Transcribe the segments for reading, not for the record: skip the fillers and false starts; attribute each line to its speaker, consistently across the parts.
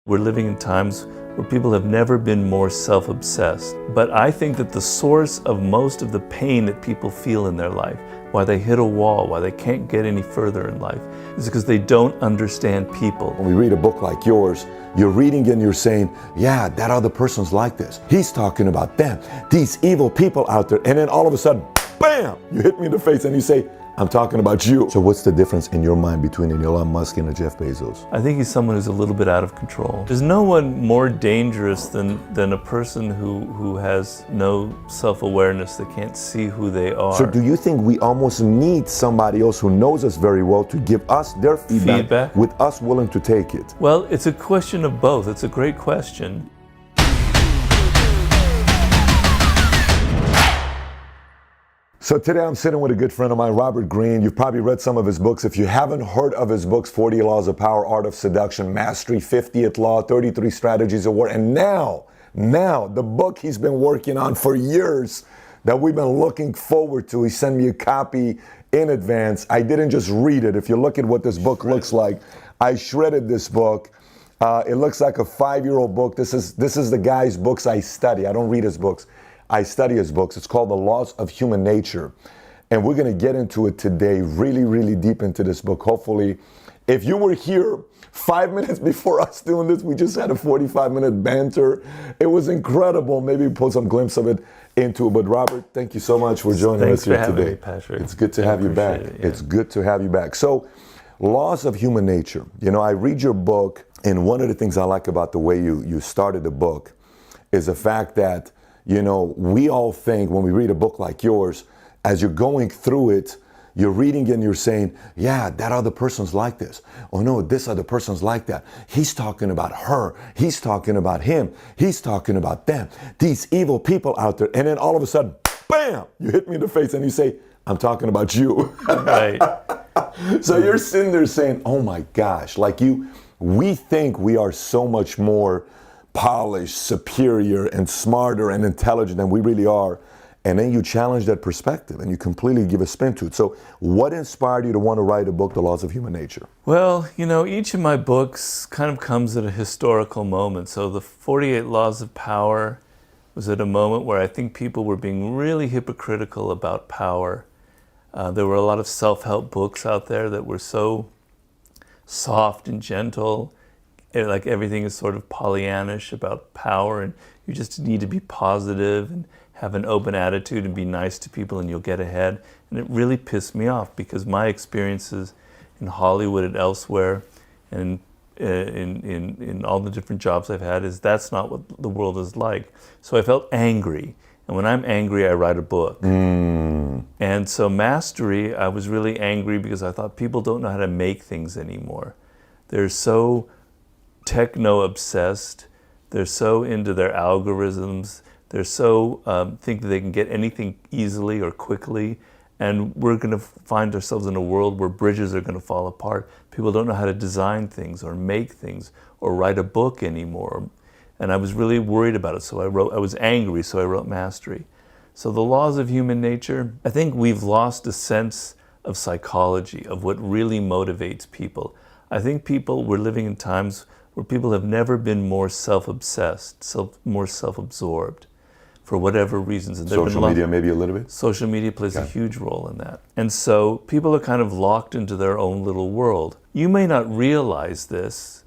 Speaker 1: We're living in times where people have never been more self-obsessed. But I think that the source of most of the pain that people feel in their life, why they hit a wall, why they can't get any further in life, is because they don't understand people.
Speaker 2: When we read a book like yours, you're reading and you're saying, yeah, that other person's like this. He's talking about them, these evil people out there. And then all of a sudden, bam, you hit me in the face and you say, I'm talking about you. So what's the difference in your mind between an Elon Musk and a Jeff Bezos?
Speaker 1: I think he's someone who's a little bit out of control. There's no one more dangerous than a person who has no self-awareness, that can't see who they are.
Speaker 2: So do you think we almost need somebody else who knows us very well to give us their feedback with us willing to take it?
Speaker 1: Well, it's a question of both. It's a great question.
Speaker 2: So today I'm sitting with a good friend of mine, Robert Greene. You've probably read some of his books. If you haven't heard of his books, 40 Laws of Power, Art of Seduction, Mastery, 50th Law, 33 Strategies of War, and now, the book he's been working on for years that we've been looking forward to. He sent me a copy in advance. I didn't just read it. If you look at what this book looks like, I shredded this book. It looks like a 5-year-old book. This is the guy's books I study. I don't read his books. I study his books. It's called The Laws of Human Nature. And we're going to get into it today, really, really deep into this book. Hopefully, if you were here 5 minutes before us doing this, we just had a 45-minute banter. It was incredible. Maybe we'll put some glimpse of it into it. But Robert, thank you so much for joining us here today.
Speaker 1: Thanks for having me, Patrick.
Speaker 2: It's good to have you back. It's good to have you back. So, Laws of Human Nature. You know, I read your book, and one of the things I like about the way you started the book is the fact that, you know, we all think when we read a book like yours, as you're going through it, you're reading and you're saying, yeah, that other person's like this. Oh no, this other person's like that. He's talking about her. He's talking about him. He's talking about them. These evil people out there. And then all of a sudden, bam, you hit me in the face and you say, I'm talking about you.
Speaker 1: Right.
Speaker 2: So you're sitting there saying, oh my gosh, we think we are so much more polished, superior, and smarter and intelligent than we really are. And then you challenge that perspective and you completely give a spin to it. So what inspired you to want to write a book, The Laws of Human Nature?
Speaker 1: Well, you know, each of my books kind of comes at a historical moment. So the 48 Laws of Power was at a moment where I think people were being really hypocritical about power. There were a lot of self-help books out there that were so soft and gentle, like everything is sort of Pollyannish about power, and you just need to be positive and have an open attitude and be nice to people and you'll get ahead. And it really pissed me off because my experiences in Hollywood and elsewhere and in all the different jobs I've had is that's not what the world is like. So I felt angry. And when I'm angry, I write a book. And so Mastery, I was really angry because I thought people don't know how to make things anymore. They're so techno-obsessed. They're so into their algorithms. They're so think that they can get anything easily or quickly. And we're going to find ourselves in a world where bridges are going to fall apart. People don't know how to design things or make things or write a book anymore. And I was really worried about it. So I was angry, so I wrote Mastery. So the Laws of Human Nature, I think we've lost a sense of psychology, of what really motivates people. I think we're living in times where people have never been more self-obsessed, more self-absorbed, for whatever reasons. And
Speaker 2: social media maybe a little bit?
Speaker 1: Social media plays a huge role in that. And so people are kind of locked into their own little world. You may not realize this,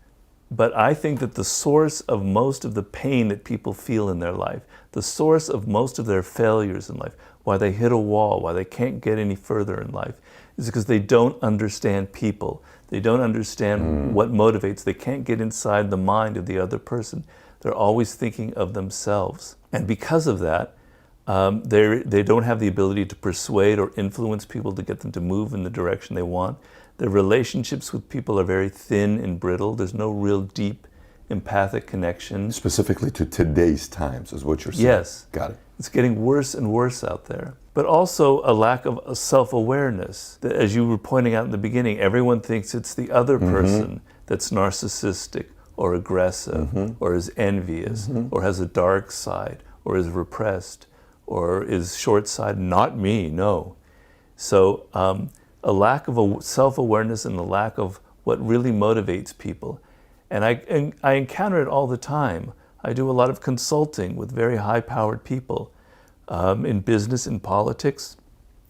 Speaker 1: but I think that the source of most of the pain that people feel in their life, the source of most of their failures in life, why they hit a wall, why they can't get any further in life, is because they don't understand people. They don't understand what motivates. They can't get inside the mind of the other person. They're always thinking of themselves. And because of that, they don't have the ability to persuade or influence people to get them to move in the direction they want. Their relationships with people are very thin and brittle. There's no real deep empathic connection.
Speaker 2: Specifically to today's times is what you're saying.
Speaker 1: Yes.
Speaker 2: Got it.
Speaker 1: It's getting worse and worse out there. But also a lack of self-awareness. As you were pointing out in the beginning, everyone thinks it's the other person that's narcissistic or aggressive or is envious or has a dark side or is repressed or is short-sighted. Not me, no. So a lack of self-awareness and a lack of what really motivates people. And I encounter it all the time. I do a lot of consulting with very high-powered people in business, in politics.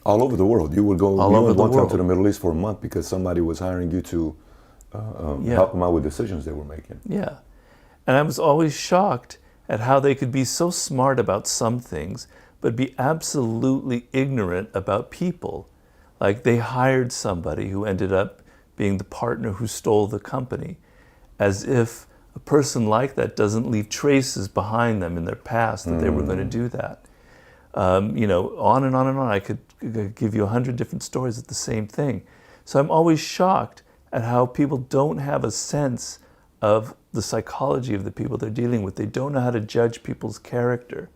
Speaker 2: All over the world. You would go
Speaker 1: All over
Speaker 2: went
Speaker 1: the
Speaker 2: one time
Speaker 1: world.
Speaker 2: to the Middle East for a month because somebody was hiring you to
Speaker 1: Yeah.
Speaker 2: help them out with decisions they were making.
Speaker 1: Yeah. And I was always shocked at how they could be so smart about some things, but be absolutely ignorant about people. Like they hired somebody who ended up being the partner who stole the company, as if a person like that doesn't leave traces behind them in their past that they were going to do that. You know, on and on and on. I could give you 100 different stories of the same thing. So I'm always shocked at how people don't have a sense of the psychology of the people they're dealing with. They don't know how to judge people's character.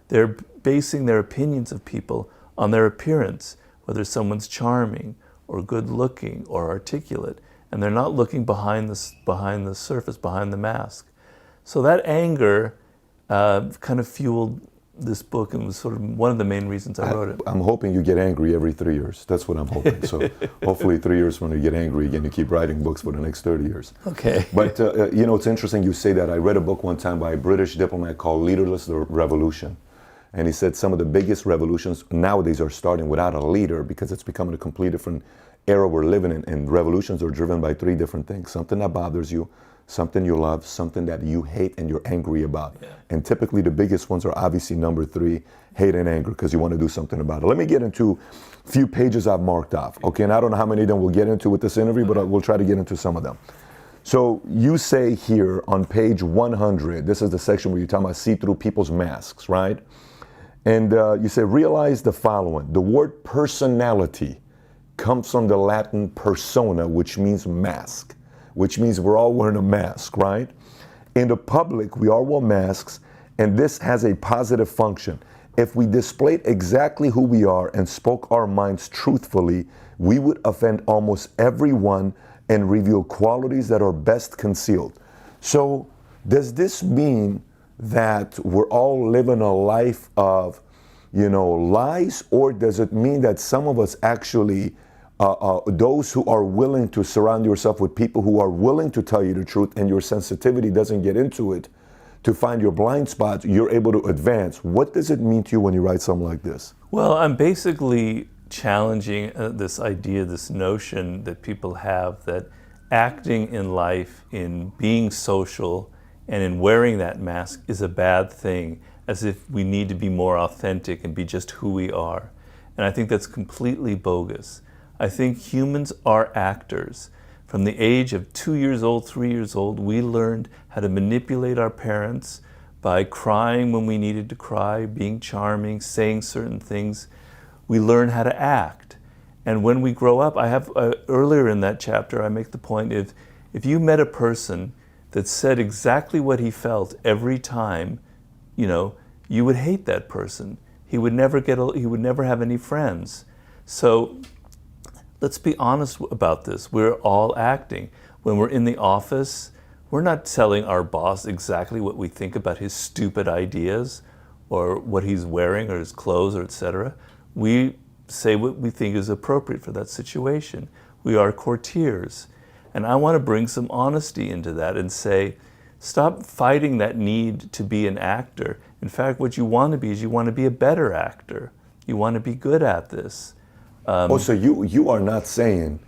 Speaker 1: They're basing their opinions of people on their appearance, whether someone's charming or good looking or articulate, and they're not looking behind the surface, behind the mask. So that anger kind of fueled this book and was sort of one of the main reasons I wrote it.
Speaker 2: I'm hoping you get angry every 3 years. That's what I'm hoping. So hopefully 3 years when you get angry again, you keep writing books for the next 30 years.
Speaker 1: Okay.
Speaker 2: But you know, it's interesting you say that. I read a book one time by a British diplomat called Leaderless Revolution. And he said some of the biggest revolutions nowadays are starting without a leader because it's becoming a completely different era we're living in. And revolutions are driven by 3 different things. Something that bothers you, something you love, something that you hate and you're angry about. Yeah. And typically the biggest ones are obviously number 3, hate and anger, because you want to do something about it. Let me get into a few pages I've marked off. Okay, and I don't know how many of them we'll get into with this interview, but we'll try to get into some of them. So you say here on page 100, this is the section where you're talking about see through people's masks, right? And you say, realize the following. The word personality comes from the Latin persona, which means mask, which means we're all wearing a mask, right? In the public, we all wear masks, and this has a positive function. If we displayed exactly who we are and spoke our minds truthfully, we would offend almost everyone and reveal qualities that are best concealed. So does this mean that we're all living a life of, you know, lies, or does it mean that some of us actually those who are willing to surround yourself with people who are willing to tell you the truth and your sensitivity doesn't get into it, to find your blind spots, you're able to advance? What does it mean to you when you write something like this?
Speaker 1: Well, I'm basically challenging this idea, this notion that people have that acting in life, in being social, and in wearing that mask is a bad thing, as if we need to be more authentic and be just who we are. And I think that's completely bogus. I think humans are actors. From the age of 2 years old, 3 years old, we learned how to manipulate our parents by crying when we needed to cry, being charming, saying certain things. We learn how to act. And when we grow up, I have, earlier in that chapter, I make the point, if you met a person that said exactly what he felt every time, you know, you would hate that person. He would never have any friends. So let's be honest about this. We're all acting. When we're in the office, we're not telling our boss exactly what we think about his stupid ideas or what he's wearing or his clothes or etc. We say what we think is appropriate for that situation. We are courtiers. And I want to bring some honesty into that and say, stop fighting that need to be an actor. In fact, what you want to be is you want to be a better actor. You want to be good at this.
Speaker 2: So you are not saying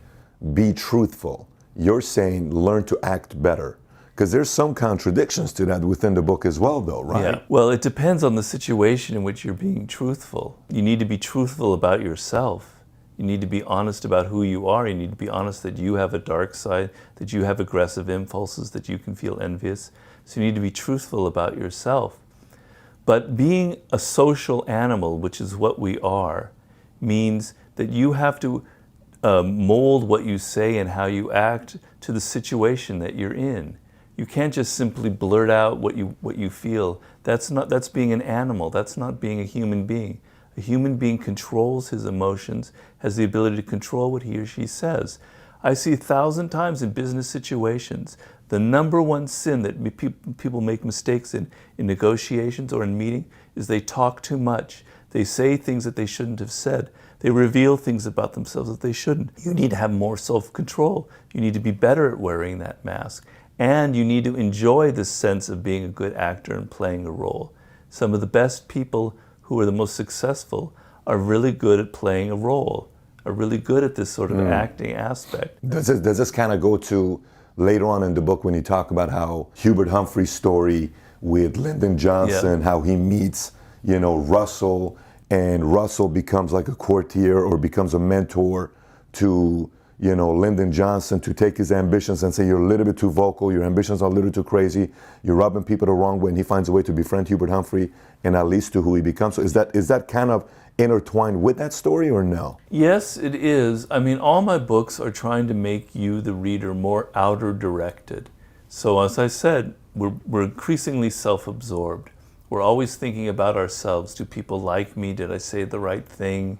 Speaker 2: be truthful. You're saying learn to act better. Because there's some contradictions to that within the book as well, though, right?
Speaker 1: Yeah. Well, it depends on the situation in which you're being truthful. You need to be truthful about yourself. You need to be honest about who you are. You need to be honest that you have a dark side, that you have aggressive impulses, that you can feel envious. So you need to be truthful about yourself. But being a social animal, which is what we are, means that you have to mold what you say and how you act to the situation that you're in. You can't just simply blurt out what you feel. That's being an animal. That's not being a human being. A human being controls his emotions, has the ability to control what he or she says. I see 1,000 times in business situations, the number one sin that people make mistakes in negotiations or in meeting is they talk too much. They say things that they shouldn't have said. They reveal things about themselves that they shouldn't. You need to have more self-control. You need to be better at wearing that mask. And you need to enjoy this sense of being a good actor and playing a role. Some of the best people who are the most successful are really good at playing a role, are really good at this sort of acting aspect.
Speaker 2: Does this kind of go to later on in the book when you talk about how Hubert Humphrey's story with Lyndon Johnson, how he meets, Russell, and Russell becomes like a courtier or becomes a mentor to, Lyndon Johnson, to take his ambitions and say, you're a little bit too vocal, your ambitions are a little too crazy, you're rubbing people the wrong way, and he finds a way to befriend Hubert Humphrey, and that leads to who he becomes. So is that kind of intertwined with that story or no?
Speaker 1: Yes, it is. I mean, all my books are trying to make you, the reader, more outer directed. So as I said, we're increasingly self-absorbed. We're always thinking about ourselves. Do people like me? Did I say the right thing?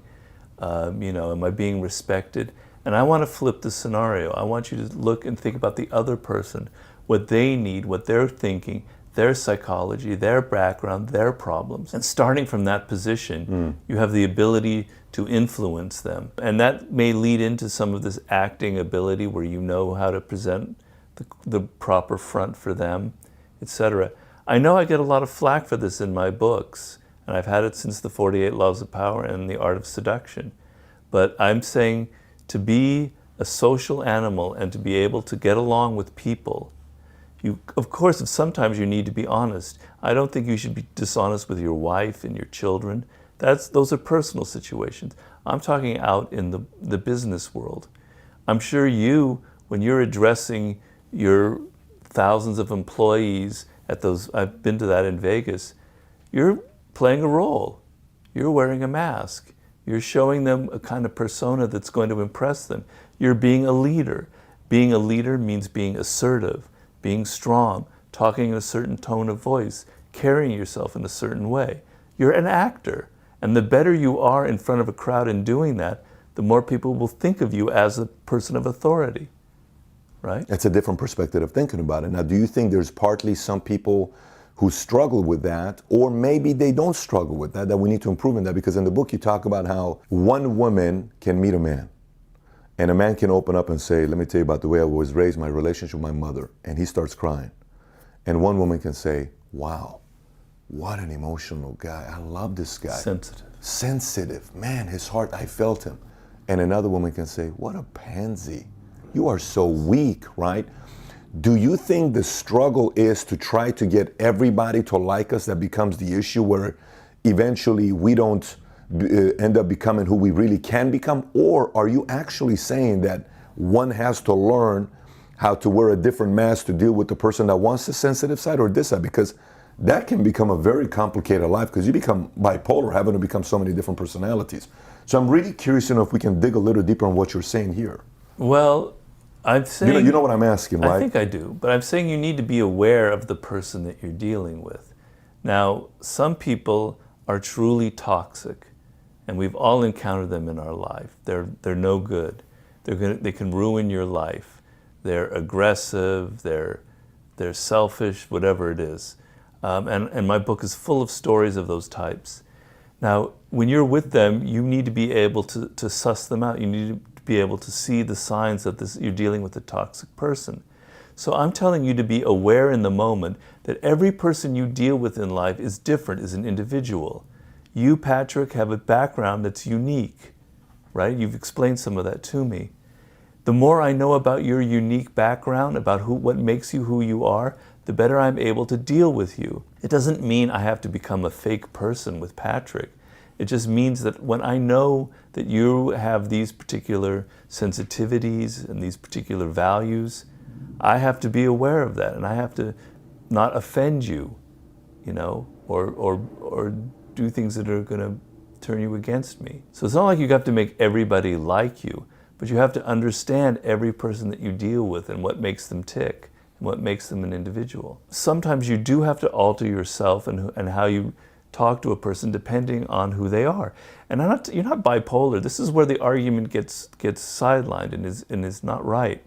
Speaker 1: Am I being respected? And I want to flip the scenario. I want you to look and think about the other person, what they need, what they're thinking, their psychology, their background, their problems. And starting from that position, you have the ability to influence them. And that may lead into some of this acting ability where you know how to present the proper front for them, etc. I know I get a lot of flack for this in my books, and I've had it since the 48 Laws of Power and the Art of Seduction. But I'm saying to be a social animal and to be able to get along with people, of course, sometimes you need to be honest. I don't think you should be dishonest with your wife and your children. Those are personal situations. I'm talking out in the business world. I'm sure when you're addressing your thousands of employees at those, I've been to that in Vegas, you're playing a role. You're wearing a mask. You're showing them a kind of persona that's going to impress them. You're being a leader. Being a leader means being assertive, being strong, talking in a certain tone of voice, carrying yourself in a certain way. You're an actor. And the better you are in front of a crowd in doing that, the more people will think of you as a person of authority, right?
Speaker 2: It's a different perspective of thinking about it. Now, do you think there's partly some people who struggle with that, or maybe they don't struggle with that we need to improve in that? Because in the book you talk about how one woman can meet a man, and a man can open up and say, let me tell you about the way I was raised, my relationship with my mother, and he starts crying. And one woman can say, wow, what an emotional guy. I love this guy. Sensitive. Man, his heart, I felt him. And another woman can say, what a pansy. You are so weak, right? Do you think the struggle is to try to get everybody to like us that becomes the issue, where eventually we don't end up becoming who we really can become? Or are you actually saying that one has to learn how to wear a different mask to deal with the person that wants the sensitive side or this side? Because that can become a very complicated life, because you become bipolar, having to become so many different personalities. So I'm really curious to know if we can dig a little deeper on what you're saying here.
Speaker 1: Well, I'm saying...
Speaker 2: You know what I'm asking, right?
Speaker 1: I think I do, but I'm saying you need to be aware of the person that you're dealing with. Now, some people are truly toxic, and we've all encountered them in our life. They're no good. They can ruin your life. They're aggressive, they're selfish, whatever it is. And my book is full of stories of those types. Now, when you're with them, you need to be able to suss them out. You need to be able to see the signs that you're dealing with a toxic person. So I'm telling you to be aware in the moment that every person you deal with in life is different, is an individual. You, Patrick, have a background that's unique, right? You've explained some of that to me. The more I know about your unique background, about what makes you who you are, the better I'm able to deal with you. It doesn't mean I have to become a fake person with Patrick. It just means that when I know that you have these particular sensitivities and these particular values, I have to be aware of that, and I have to not offend you, or do things that are going to turn you against me. So it's not like you have to make everybody like you, but you have to understand every person that you deal with and what makes them tick and what makes them an individual. Sometimes you do have to alter yourself and how you talk to a person depending on who they are. And you're not bipolar. This is where the argument gets sidelined and is not right.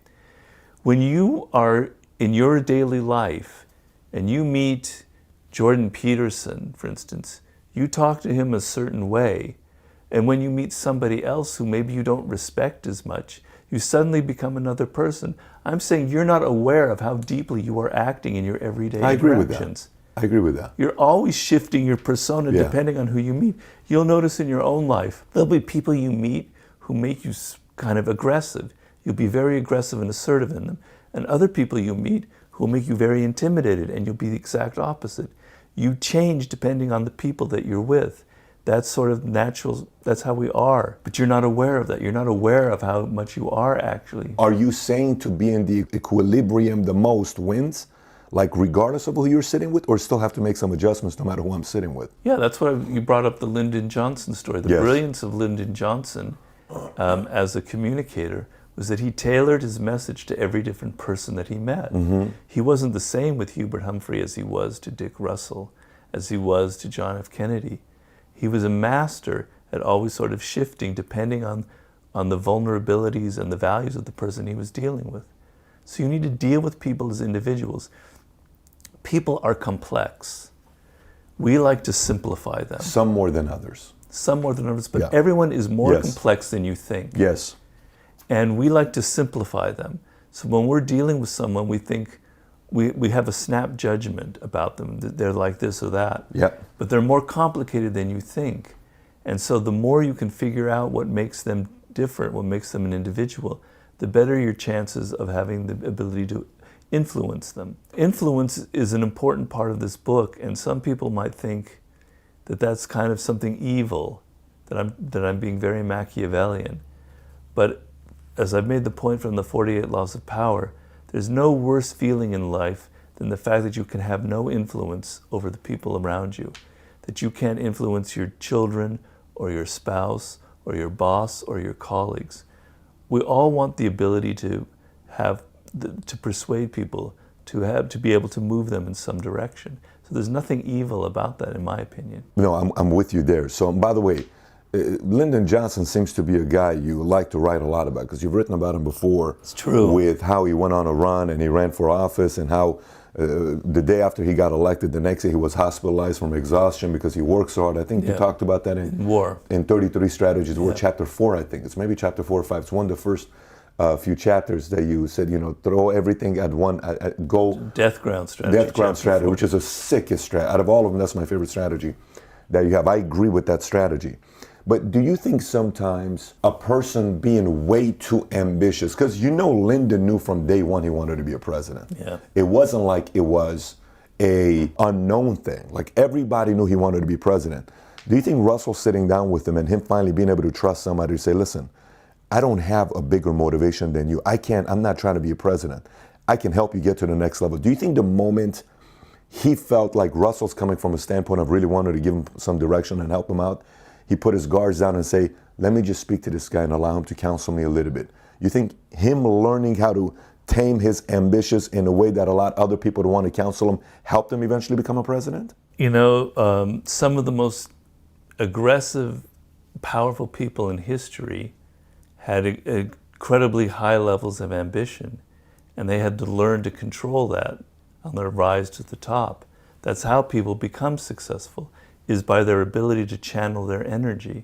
Speaker 1: When you are in your daily life and you meet Jordan Peterson, for instance, you talk to him a certain way. And when you meet somebody else who maybe you don't respect as much, You suddenly become another person. I'm saying you're not aware of how deeply you are acting in your everyday
Speaker 2: I agree with
Speaker 1: interactions.
Speaker 2: that. I agree with that.
Speaker 1: You're always shifting your persona
Speaker 2: Yeah.
Speaker 1: depending on who you meet. You'll notice in your own life, there'll be people you meet who make you kind of aggressive. You'll be very aggressive and assertive in them. And other people you meet who will make you very intimidated, and you'll be the exact opposite. You change depending on the people that you're with. That's sort of natural, that's how we are. But you're not aware of that. You're not aware of how much you are actually.
Speaker 2: Are you saying to be in the equilibrium the most wins? Like regardless of who you're sitting with, or still have to make some adjustments no matter who I'm sitting with?
Speaker 1: Yeah, that's what you brought up, the Lyndon Johnson story. The
Speaker 2: Yes.
Speaker 1: brilliance of Lyndon Johnson as a communicator was that he tailored his message to every different person that he met. He wasn't the same with Hubert Humphrey as he was to Dick Russell, as he was to John F. Kennedy. He was a master at always sort of shifting depending on the vulnerabilities and the values of the person he was dealing with. So you need to deal with people as individuals. People are complex. We like to simplify them.
Speaker 2: Some more than others.
Speaker 1: Some more than others, but
Speaker 2: Yeah.
Speaker 1: everyone is more
Speaker 2: Yes.
Speaker 1: complex than you think.
Speaker 2: Yes.
Speaker 1: And we like to simplify them. So when we're dealing with someone, we think we have a snap judgment about them, that they're like this or that.
Speaker 2: Yeah.
Speaker 1: But they're more complicated than you think. And so the more you can figure out what makes them different, what makes them an individual, the better your chances of having the ability to influence them. Influence is an important part of this book, and some people might think that that's kind of something evil, that I'm being very Machiavellian. But as I've made the point from the 48 Laws of Power, there's no worse feeling in life than the fact that you can have no influence over the people around you, that you can't influence your children or your spouse or your boss or your colleagues. We all want the ability to persuade people, to be able to move them in some direction. So there's nothing evil about that, in my opinion.
Speaker 2: No, I'm with you there. So, by the way, Lyndon Johnson seems to be a guy you like to write a lot about, because you've written about him before.
Speaker 1: It's true.
Speaker 2: With how he went on a run and he ran for office, and how the day after he got elected, the next day he was hospitalized from exhaustion because he worked so hard. I think you talked about that in
Speaker 1: War.
Speaker 2: In 33 Strategies, War, chapter 4, I think. It's maybe chapter 4 or 5. It's one of the first few chapters that you said, throw everything at one, go.
Speaker 1: Death ground strategy.
Speaker 2: Death ground
Speaker 1: chapter
Speaker 2: strategy,
Speaker 1: 4.
Speaker 2: which is the sickest strategy. Out of all of them, that's my favorite strategy that you have. I agree with that strategy. But do you think sometimes a person being way too ambitious, because Lyndon knew from day one he wanted to be a president.
Speaker 1: Yeah.
Speaker 2: It wasn't like it was a unknown thing. Like everybody knew he wanted to be president. Do you think Russell sitting down with him and him finally being able to trust somebody to say, listen, I don't have a bigger motivation than you. I'm not trying to be a president. I can help you get to the next level. Do you think the moment he felt like Russell's coming from a standpoint of really wanting to give him some direction and help him out, he put his guards down and say, let me just speak to this guy and allow him to counsel me a little bit? You think him learning how to tame his ambitions in a way that allowed other people to want to counsel him helped him eventually become a president?
Speaker 1: Some of the most aggressive, powerful people in history had incredibly high levels of ambition, and they had to learn to control that on their rise to the top. That's how people become successful, is by their ability to channel their energy.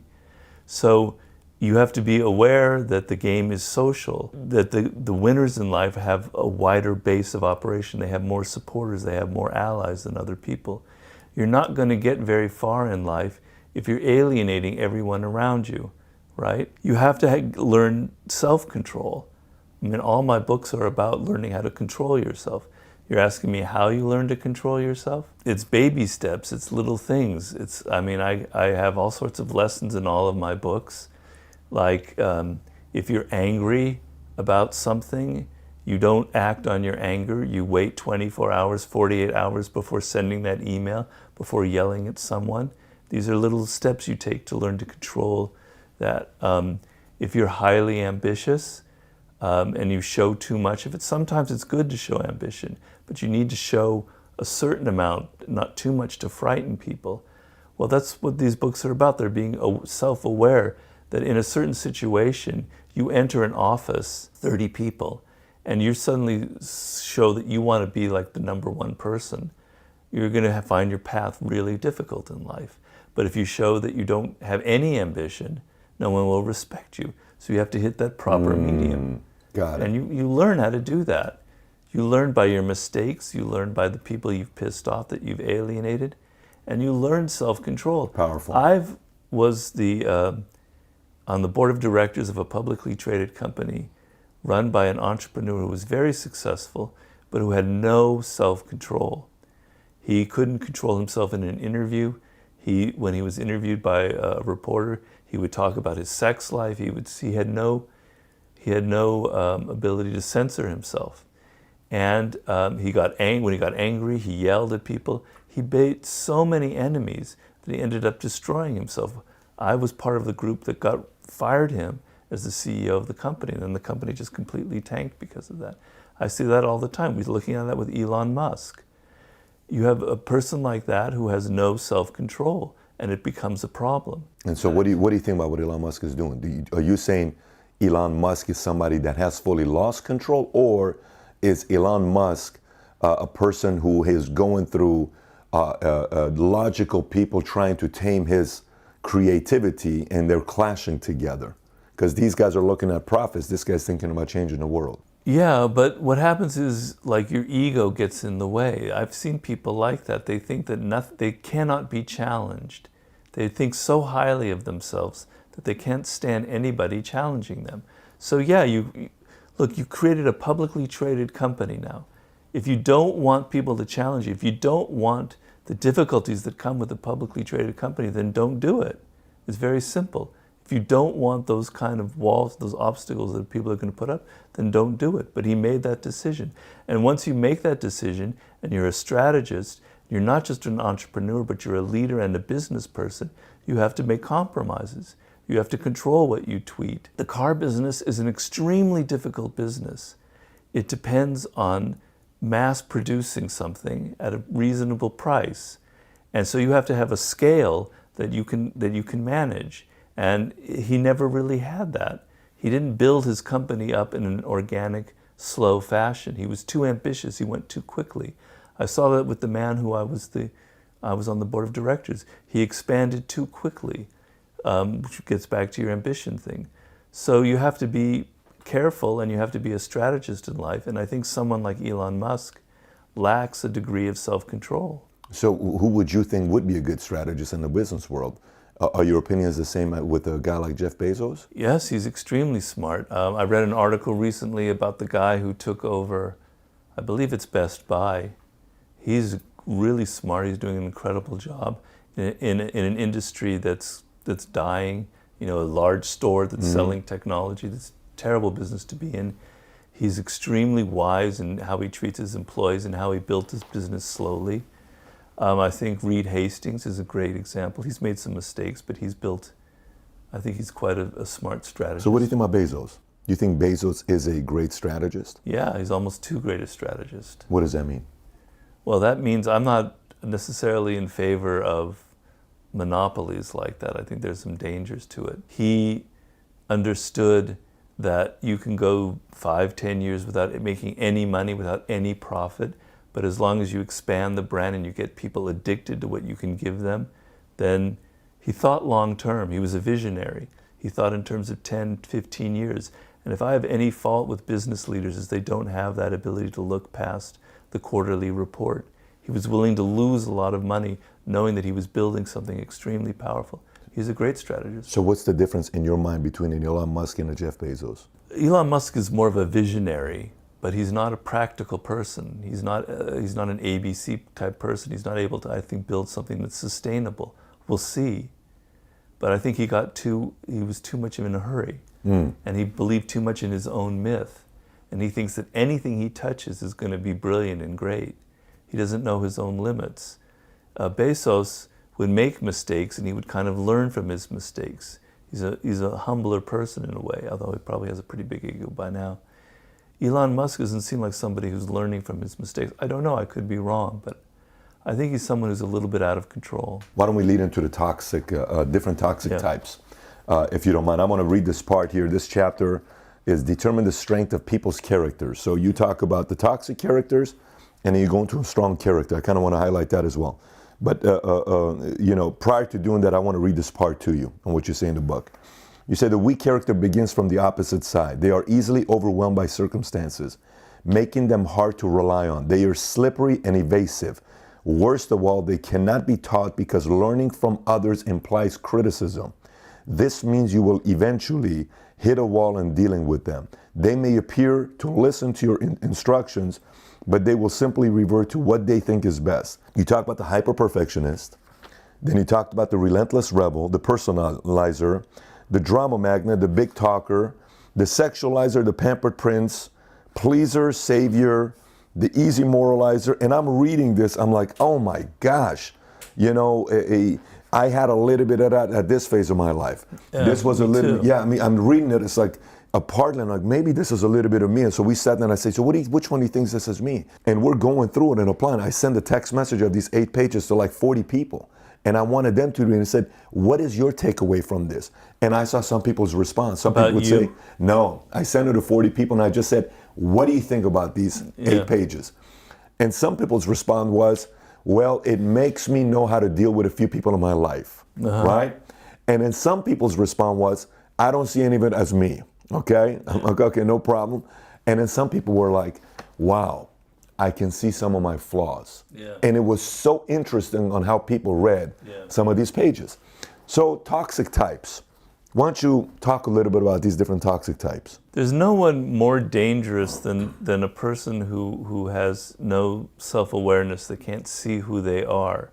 Speaker 1: So you have to be aware that the game is social, that the winners in life have a wider base of operation. They have more supporters, they have more allies than other people. You're not going to get very far in life if you're alienating everyone around you, right? You have to learn self-control. I mean, all my books are about learning how to control yourself. You're asking me how you learn to control yourself? It's baby steps, it's little things. I have all sorts of lessons in all of my books. Like, if you're angry about something, you don't act on your anger. You wait 24 hours, 48 hours before sending that email, before yelling at someone. These are little steps you take to learn to control that. If you're highly ambitious and you show too much of it, sometimes it's good to show ambition, but you need to show a certain amount, not too much to frighten people. Well, that's what these books are about. They're being self-aware that in a certain situation, you enter an office, 30 people, and you suddenly show that you want to be like the number one person. You're going to find your path really difficult in life. But if you show that you don't have any ambition, no one will respect you. So you have to hit that proper medium.
Speaker 2: Got it.
Speaker 1: And you learn how to do that. You learn by your mistakes, you learn by the people you've pissed off, that you've alienated, and you learn self-control.
Speaker 2: Powerful.
Speaker 1: I was on the board of directors of a publicly traded company run by an entrepreneur who was very successful, but who had no self-control. He couldn't control himself in an interview. When he was interviewed by a reporter, he would talk about his sex life. He had no ability to censor himself. And when he got angry, he yelled at people. He made so many enemies that he ended up destroying himself. I was part of the group that fired him as the CEO of the company, and then the company just completely tanked because of that. I see that all the time. We're looking at that with Elon Musk. You have a person like that who has no self-control, and it becomes a problem.
Speaker 2: And so what do you think about what Elon Musk is doing? Are you saying Elon Musk is somebody that has fully lost control, or is Elon Musk a person who is going through logical people trying to tame his creativity, and they're clashing together? Because these guys are looking at profits, this guy's thinking about changing the world.
Speaker 1: Yeah, but what happens is, like, your ego gets in the way. I've seen people like that. They think that they cannot be challenged. They think so highly of themselves that they can't stand anybody challenging them. So yeah, you created a publicly traded company now. If you don't want people to challenge you, if you don't want the difficulties that come with a publicly traded company, then don't do it. It's very simple. If you don't want those kind of walls, those obstacles that people are going to put up, then don't do it. But he made that decision. And once you make that decision and you're a strategist, you're not just an entrepreneur, but you're a leader and a business person, you have to make compromises. You have to control what you tweet. The car business is an extremely difficult business. It depends on mass producing something at a reasonable price. And so you have to have a scale that you can manage. And he never really had that. He didn't build his company up in an organic, slow fashion. He was too ambitious. He went too quickly. I saw that with the man who I was on the board of directors. He expanded too quickly, which gets back to your ambition thing. So you have to be careful, and you have to be a strategist in life. And I think someone like Elon Musk lacks a degree of self-control.
Speaker 2: So who would you think would be a good strategist in the business world? Are your opinions the same with a guy like Jeff Bezos?
Speaker 1: Yes, he's extremely smart. I read an article recently about the guy who took over, I believe it's Best Buy. He's really smart. He's doing an incredible job in an industry that's dying. You know, a large store that's selling technology. That's a terrible business to be in. He's extremely wise in how he treats his employees and how he built his business slowly. I think Reed Hastings is a great example. He's made some mistakes, but I think he's quite a smart strategist.
Speaker 2: So what do you think about Bezos? Do you think Bezos is a great strategist?
Speaker 1: Yeah, he's almost too great a strategist.
Speaker 2: What does that mean?
Speaker 1: Well, that means I'm not necessarily in favor of monopolies like that. I think there's some dangers to it. He understood that you can go 5-10 years without making any money, without any profit. But as long as you expand the brand and you get people addicted to what you can give them, then he thought long term. He was a visionary. He thought in terms of 10, 15 years. And if I have any fault with business leaders, is they don't have that ability to look past the quarterly report. He was willing to lose a lot of money knowing that he was building something extremely powerful. He's a great strategist.
Speaker 2: So what's the difference in your mind between an Elon Musk and a Jeff Bezos?
Speaker 1: Elon Musk is more of a visionary, but he's not a practical person. He's not an ABC type person. He's not able to, I think, build something that's sustainable. We'll see. But I think he was too much in a hurry. And he believed too much in his own myth. And he thinks that anything he touches is going to be brilliant and great. He doesn't know his own limits. Bezos would make mistakes, and he would kind of learn from his mistakes. He's a humbler person in a way, although he probably has a pretty big ego by now. Elon Musk doesn't seem like somebody who's learning from his mistakes. I don't know, I could be wrong, but I think he's someone who's a little bit out of control.
Speaker 2: Why don't we lead into the different toxic types? If you don't mind, I want to read this part here. This chapter is determine the strength of people's characters. So you talk about the toxic characters, and then you go into a strong character. I kind of want to highlight that as well. But prior to doing that, I want to read this part to you on what you say in the book. You say the weak character begins from the opposite side. They are easily overwhelmed by circumstances, making them hard to rely on. They are slippery and evasive. Worst of all, they cannot be taught because learning from others implies criticism. This means you will eventually hit a wall in dealing with them. They may appear to listen to your instructions, but they will simply revert to what they think is best. You talk about the hyper-perfectionist, then you talked about the relentless rebel, the personalizer, the drama magnet, the big talker, the sexualizer, the pampered prince, pleaser, savior, the easy moralizer. And I'm reading this, I'm like, oh my gosh, you know, I had a little bit of that at this phase of my life.
Speaker 1: Yeah,
Speaker 2: this was a little,
Speaker 1: too.
Speaker 2: yeah, I mean, I'm reading it, it's like a part, and I'm like, maybe this is a little bit of me. And so we sat down and I said, so which one do you think this is me? And we're going through it and applying. I send a text message of these 8 pages to like 40 people. And I wanted them to read and said, what is your takeaway from this? And I saw some people's response. Some people would say, no. I sent it to 40 people and I just said, what do you think about these 8 pages? And some people's response was, well, it makes me know how to deal with a few people in my life, right? And then some people's response was, I don't see any of it as me, okay? I'm like, okay, no problem. And then some people were like, wow, I can see some of my flaws. And it was so interesting on how people read some of these pages. So toxic types. Why don't you talk a little bit about these different toxic types?
Speaker 1: There's no one more dangerous than a person who has no self-awareness, that can't see who they are,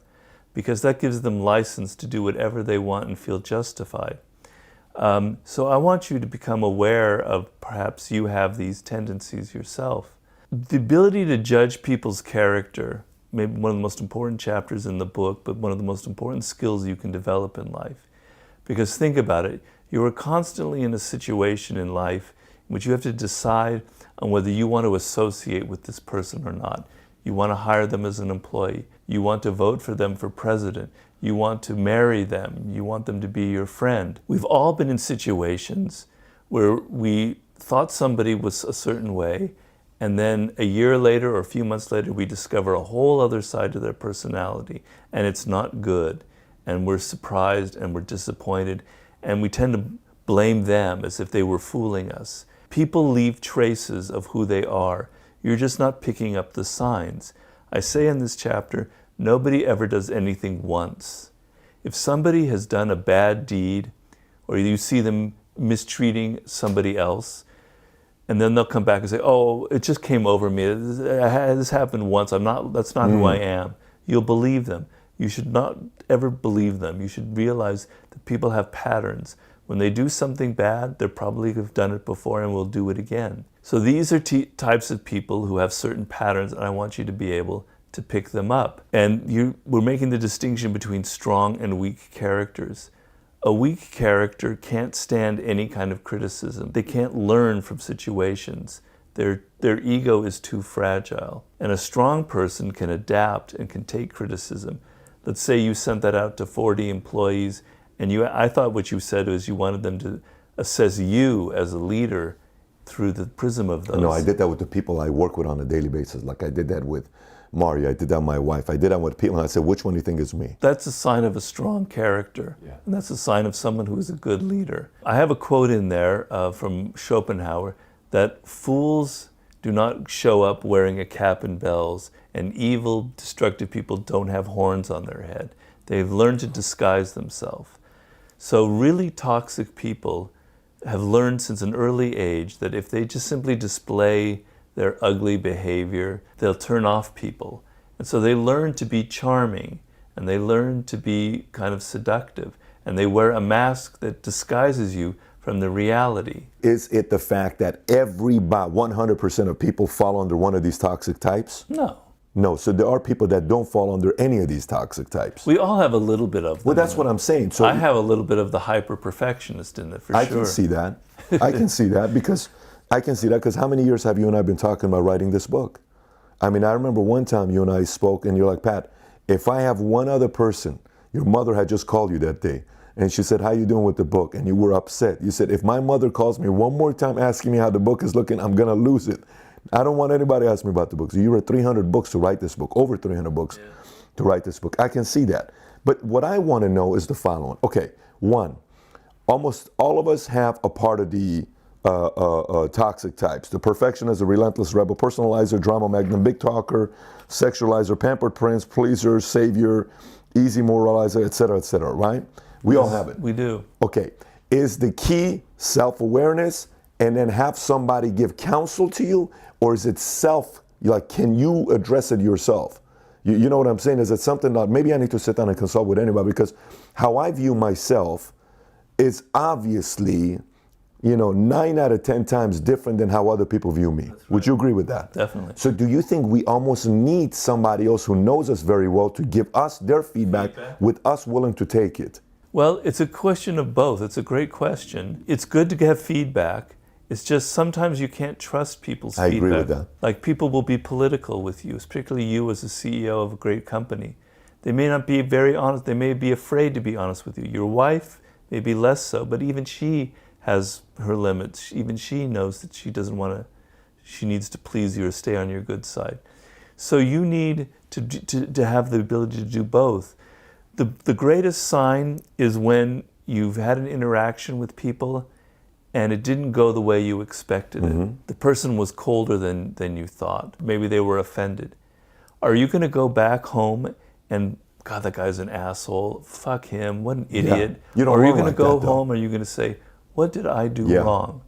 Speaker 1: because that gives them license to do whatever they want and feel justified. So I want you to become aware of perhaps you have these tendencies yourself. The ability to judge people's character, maybe one of the most important chapters in the book, but one of the most important skills you can develop in life. Because think about it, you are constantly in a situation in life in which you have to decide on whether you want to associate with this person or not. You want to hire them as an employee. You want to vote for them for president. You want to marry them. You want them to be your friend. We've all been in situations where we thought somebody was a certain way, and then a year later or a few months later, we discover a whole other side to their personality, and it's not good. And we're surprised and we're disappointed, and we tend to blame them as if they were fooling us. People leave traces of who they are. You're just not picking up the signs. I say in this chapter, nobody ever does anything once. If somebody has done a bad deed, or you see them mistreating somebody else, and then they'll come back and say, oh, it just came over me. This happened once. That's not who I am. You'll believe them. You should not ever believe them. You should realize that people have patterns. When they do something bad, they probably have done it before and will do it again. So these are types of people who have certain patterns, and I want you to be able to pick them up. And we're making the distinction between strong and weak characters. A weak character can't stand any kind of criticism. They can't learn from situations. Their ego is too fragile. And a strong person can adapt and can take criticism. Let's say you sent that out to 40 employees, and I thought what you said was you wanted them to assess you as a leader through the prism of those.
Speaker 2: No, I did that with the people I work with on a daily basis. Like I did that with Mario, I did that with my wife, I did that with people, and I said, which one do you think is me?
Speaker 1: That's a sign of a strong character, and that's a sign of someone who is a good leader. I have a quote in there from Schopenhauer that fools do not show up wearing a cap and bells, and evil, destructive people don't have horns on their head. They've learned to disguise themselves. So really toxic people have learned since an early age that if they just simply display their ugly behavior, they'll turn off people. And so they learn to be charming, and they learn to be kind of seductive, and they wear a mask that disguises you from the reality.
Speaker 2: Is it the fact that 100% of people fall under one of these toxic types?
Speaker 1: No.
Speaker 2: No, so there are people that don't fall under any of these toxic types.
Speaker 1: We all have a little bit of them.
Speaker 2: Well, that's what I'm saying. So
Speaker 1: I have a little bit of the hyper-perfectionist in it, for sure.
Speaker 2: I can see that. I can see that because how many years have you and I been talking about writing this book? I mean, I remember one time you and I spoke and you're like, Pat, if I have one other person, your mother had just called you that day, and she said, how you doing with the book? And you were upset. You said, if my mother calls me one more time asking me how the book is looking, I'm gonna lose it. I don't want anybody to ask me about the book. So you read 300 books to write this book, over 300 books to write this book. I can see that. But what I want to know is the following. Okay, one, almost all of us have a part of the toxic types. The perfectionist, the relentless rebel, personalizer, drama magnum, big talker, sexualizer, pampered prince, pleaser, savior, easy moralizer, etc., right? We all have it.
Speaker 1: We do.
Speaker 2: Okay. Is the key self-awareness and then have somebody give counsel to you? Or is it self, like, can you address it yourself? You know what I'm saying? Is it something that maybe I need to sit down and consult with anybody? Because how I view myself is obviously, 9 out of 10 times different than how other people view me. Right. Would you agree with that?
Speaker 1: Definitely.
Speaker 2: So do you think we almost need somebody else who knows us very well to give us their feedback with us willing to take it?
Speaker 1: Well, it's a question of both. It's a great question. It's good to have feedback. It's just sometimes you can't trust people's feedback. I
Speaker 2: agree with that.
Speaker 1: Like, people will be political with you, particularly you as a CEO of a great company. They may not be very honest. They may be afraid to be honest with you. Your wife may be less so, but even she has her limits. Even she knows that she needs to please you or stay on your good side. So you need to have the ability to do both. The greatest sign is when you've had an interaction with people and it didn't go the way you expected it. The person was colder than you thought. Maybe they were offended. Are you going to go back home and, God, that guy's an asshole, fuck him, what an idiot?
Speaker 2: You don't
Speaker 1: or are you
Speaker 2: want
Speaker 1: going to
Speaker 2: like
Speaker 1: go
Speaker 2: that,
Speaker 1: home, or are you going to say, what did I do wrong?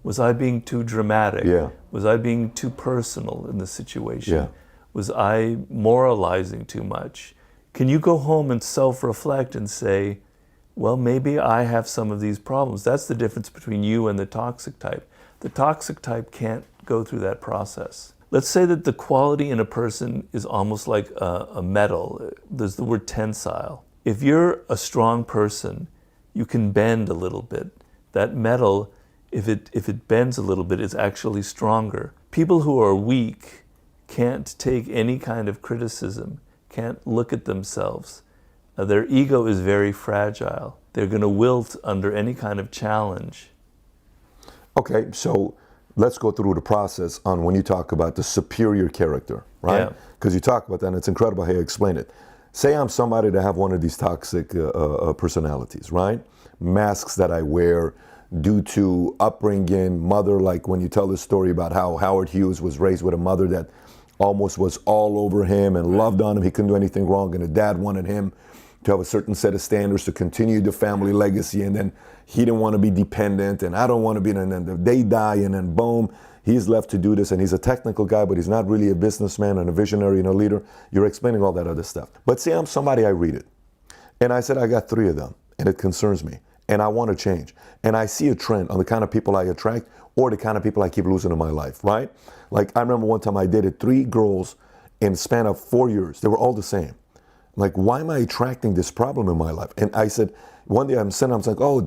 Speaker 1: Was I being too dramatic? Was I being too personal in the situation? Was I moralizing too much? Can you go home and self-reflect and say, well, maybe I have some of these problems? That's the difference between you and the toxic type. The toxic type can't go through that process. Let's say that the quality in a person is almost like a metal. There's the word tensile. If you're a strong person, you can bend a little bit. That metal, if it bends a little bit, is actually stronger. People who are weak can't take any kind of criticism, can't look at themselves. Their ego is very fragile. They're going to wilt under any kind of challenge.
Speaker 2: Okay, so let's go through the process on when you talk about the superior character, right? Because you talk about that, and it's incredible how you explain it. Say I'm somebody that have one of these toxic personalities, right? Masks that I wear due to upbringing, mother, like when you tell the story about how Howard Hughes was raised with a mother that almost was all over him and loved on him. He couldn't do anything wrong, and the dad wanted him to have a certain set of standards to continue the family legacy, and then he didn't want to be dependent, and I don't want to be, and then they die, and then boom, he's left to do this, and he's a technical guy, but he's not really a businessman and a visionary and a leader. You're explaining all that other stuff. But say I'm somebody, I read it, and I said I got 3 of them, and it concerns me, and I want to change, and I see a trend on the kind of people I attract or the kind of people I keep losing in my life, right? Like, I remember one time I dated 3 girls in the span of 4 years. They were all the same. Like, why am I attracting this problem in my life? And I said, one day I'm like, oh,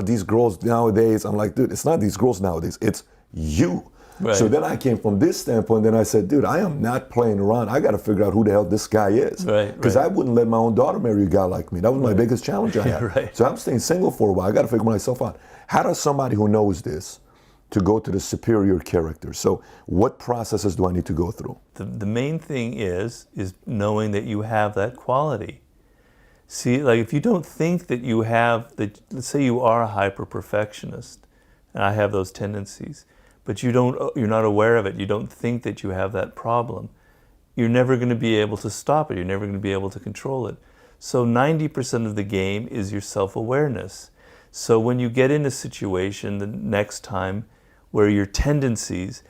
Speaker 2: these girls nowadays. I'm like, dude, it's not these girls nowadays, it's you. Right. So then I came from this standpoint, then I said, dude, I am not playing around. I got to figure out who the hell this guy is. Because I wouldn't let my own daughter marry a guy like me. That was my biggest challenge I had. So I'm staying single for a while. I got to figure myself out. How does somebody who knows this to go to the superior character? So what processes do I need to go through?
Speaker 1: The main thing is knowing that you have that quality. See, like, if you don't think that you have, let's say you are a hyper-perfectionist, and I have those tendencies, but you're not aware of it, you don't think that you have that problem, you're never going to be able to stop it, you're never going to be able to control it. So 90% of the game is your self-awareness. So when you get in a situation the next time where your tendencies,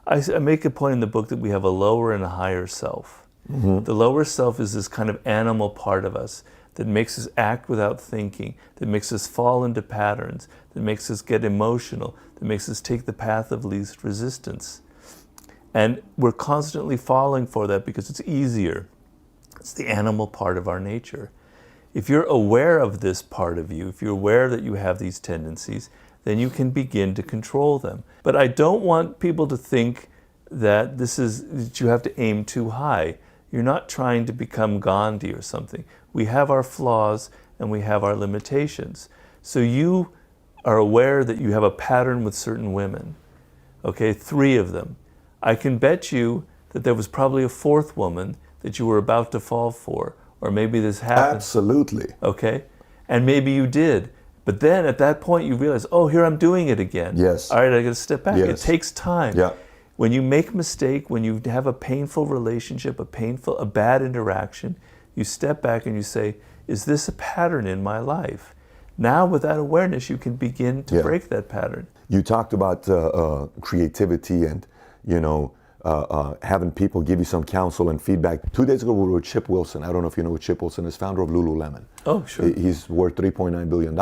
Speaker 1: I make a point in the book that we have a lower and a higher self. The lower self is this kind of animal part of us that makes us act without thinking, that makes us fall into patterns, that makes us get emotional, that makes us take the path of least resistance. And we're constantly falling for that because it's easier. It's the animal part of our nature. If you're aware of this part of you, if you're aware that you have these tendencies, then you can begin to control them. But I don't want people to think that that you have to aim too high. You're not trying to become Gandhi or something. We have our flaws and we have our limitations. So you are aware that you have a pattern with certain women, okay, 3 of them. I can bet you that there was probably a 4th woman that you were about to fall for, or maybe this happened.
Speaker 2: Absolutely.
Speaker 1: Okay, and maybe you did, But then at that point you realize, oh, here I'm doing it again.
Speaker 2: Yes.
Speaker 1: All right, I got to step back.
Speaker 2: Yes.
Speaker 1: It takes time.
Speaker 2: Yeah.
Speaker 1: When you make a mistake, when you have a painful relationship, a bad interaction, you step back and you say, is this a pattern in my life? Now with that awareness, you can begin to break that pattern.
Speaker 2: You talked about creativity and, having people give you some counsel and feedback. 2 days ago, we were with Chip Wilson. I don't know if you know who Chip Wilson is, founder of Lululemon.
Speaker 1: Oh, sure.
Speaker 2: He's worth $3.9 billion.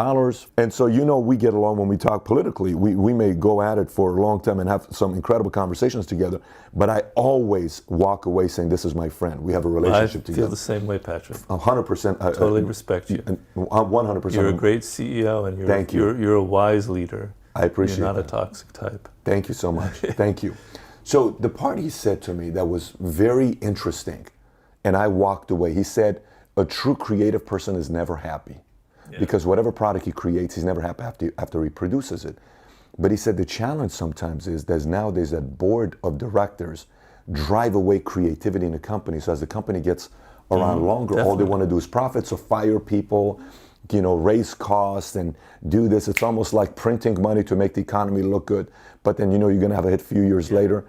Speaker 2: And so, we get along when we talk politically. We may go at it for a long time and have some incredible conversations together, but I always walk away saying, this is my friend. We have a relationship together.
Speaker 1: I feel the same way, Patrick.
Speaker 2: 100%.
Speaker 1: I totally respect you.
Speaker 2: 100%.
Speaker 1: You're a great CEO and you're a wise leader.
Speaker 2: I appreciate it.
Speaker 1: You're not a toxic type.
Speaker 2: Thank you so much. Thank you. So the part he said to me that was very interesting, and I walked away. He said, a true creative person is never happy because whatever product he creates, he's never happy after he produces it. But he said the challenge sometimes is that nowadays that board of directors drive away creativity in a company. So as the company gets around longer, all they want to do is profit, so fire people, raise costs and do this. It's almost like printing money to make the economy look good. But then, you're going to have a hit a few years later.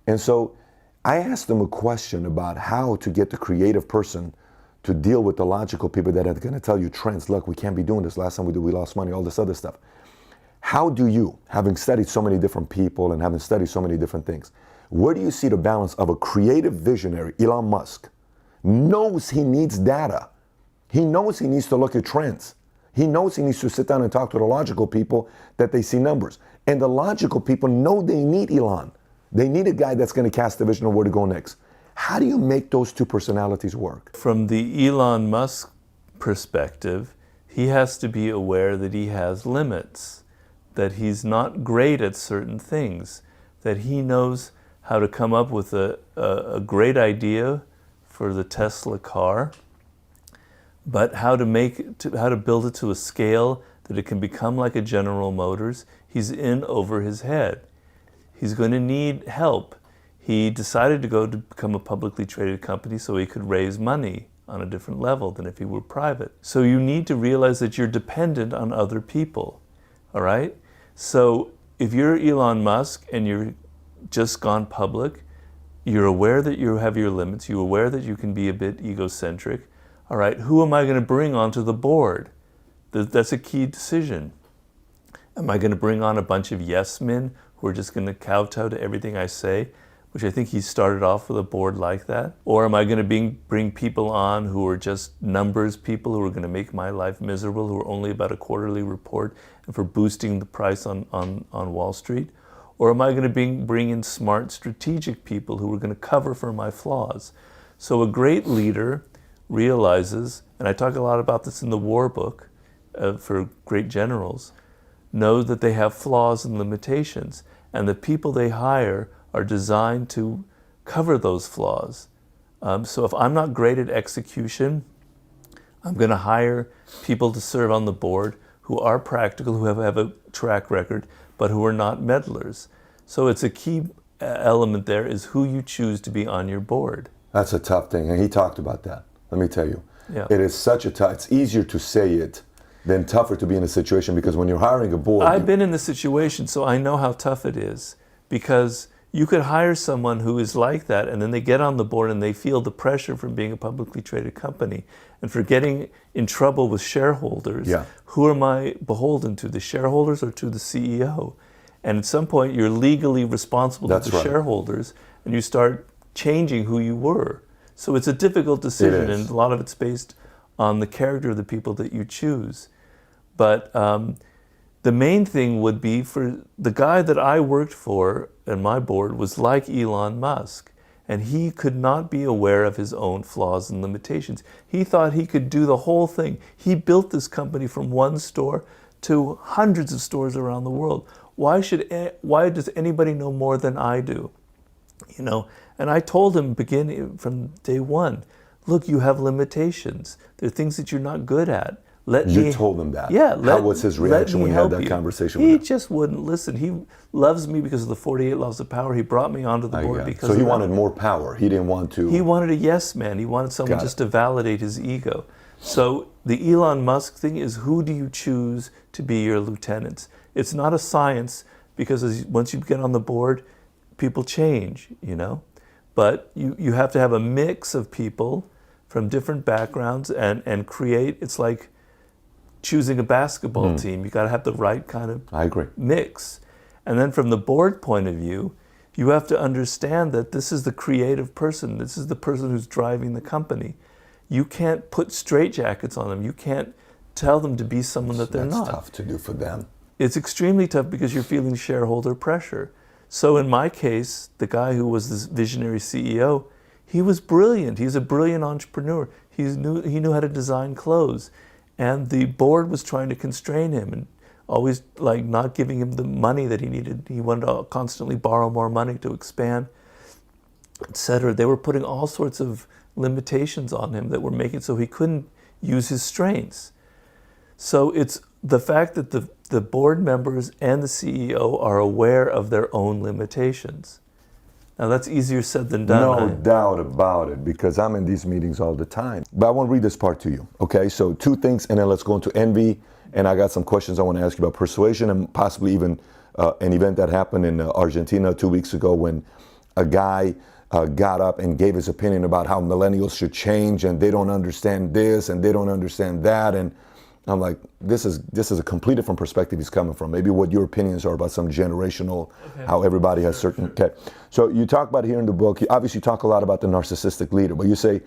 Speaker 2: And so I asked him a question about how to get the creative person to deal with the logical people that are going to tell you trends. Look, we can't be doing this. Last time we lost money, all this other stuff. How do you, having studied so many different people and having studied so many different things, where do you see the balance of a creative visionary, Elon Musk, knows he needs data. He knows he needs to look at trends. He knows he needs to sit down and talk to the logical people that they see numbers. And the logical people know they need Elon. They need a guy that's going to cast the vision of where to go next. How do you make those two personalities work?
Speaker 1: From the Elon Musk perspective, he has to be aware that he has limits, that he's not great at certain things, that he knows how to come up with a great idea for the Tesla car, but how to build it to a scale that it can become like a General Motors, he's in over his head. He's going to need help. He decided to become a publicly traded company so he could raise money on a different level than if he were private. So you need to realize that you're dependent on other people, all right? So if you're Elon Musk and you're just gone public, you're aware that you have your limits, you're aware that you can be a bit egocentric. All right, who am I going to bring onto the board? That's a key decision. Am I going to bring on a bunch of yes men who are just going to kowtow to everything I say, which I think he started off with a board like that? Or am I going to bring people on who are just numbers people who are going to make my life miserable, who are only about a quarterly report and for boosting the price on Wall Street? Or am I going to bring in smart strategic people who are going to cover for my flaws? So a great leader realizes, and I talk a lot about this in the war book for great generals, know that they have flaws and limitations, and the people they hire are designed to cover those flaws. So if I'm not great at execution, I'm going to hire people to serve on the board who are practical, who have a track record, but who are not meddlers. So it's a key element there is who you choose to be on your board.
Speaker 2: That's a tough thing, and he talked about that. Let me tell you,
Speaker 1: Yeah.
Speaker 2: It is such a tough, it's easier to say it than tougher to be in a situation, because when you're hiring a board...
Speaker 1: I've been in the situation, so I know how tough it is, because you could hire someone who is like that, and then they get on the board and they feel the pressure from being a publicly traded company and for getting in trouble with shareholders.
Speaker 2: Yeah.
Speaker 1: Who am I beholden to, the shareholders or to the CEO? And at some point, you're legally responsible to the shareholders, and you start changing who you were. So it's a difficult decision, and a lot of it's based on the character of the people that you choose. But the main thing would be for the guy that I worked for and my board was like Elon Musk, and he could not be aware of his own flaws and limitations. He thought he could do the whole thing. He built this company from one store to hundreds of stores around the world. Why does anybody know more than I do? And I told him beginning from day one, look, you have limitations. There are things that you're not good at.
Speaker 2: You told him that?
Speaker 1: Yeah.
Speaker 2: How was his reaction when you had that conversation with him?
Speaker 1: He just wouldn't listen. He loves me because of the 48 Laws of Power. He brought me onto the board because
Speaker 2: So he wanted more power. He didn't want to...
Speaker 1: He wanted a yes man. He wanted someone just to validate his ego. So the Elon Musk thing is, who do you choose to be your lieutenants? It's not a science, because once you get on the board, people change, you know? But you have to have a mix of people from different backgrounds and create, it's like choosing a basketball team. You got to have the right kind of
Speaker 2: I agree.
Speaker 1: mix. And then from the board point of view, you have to understand that this is the creative person. This is the person who's driving the company. You can't put straitjackets on them. You can't tell them to be someone that they're not.
Speaker 2: That's tough to do for them.
Speaker 1: It's extremely tough because you're feeling shareholder pressure. So in my case, the guy who was this visionary CEO, he was brilliant. He's a brilliant entrepreneur. He knew how to design clothes. And the board was trying to constrain him and always like not giving him the money that he needed. He wanted to constantly borrow more money to expand, etc. They were putting all sorts of limitations on him that were making it so he couldn't use his strengths. So it's the fact that the board members and the CEO are aware of their own limitations. Now that's easier said than done.
Speaker 2: No doubt about it, because I'm in these meetings all the time. But I want to read this part to you, okay? So 2 things, and then let's go into envy. And I got some questions I want to ask you about persuasion, and possibly even an event that happened in Argentina 2 weeks ago when a guy got up and gave his opinion about how millennials should change, and they don't understand this and they don't understand that. And I'm like, this is a complete different perspective he's coming from. Maybe what your opinions are about some generational, how everybody has certain, okay. So you talk about here in the book, you obviously talk a lot about the narcissistic leader, but you say,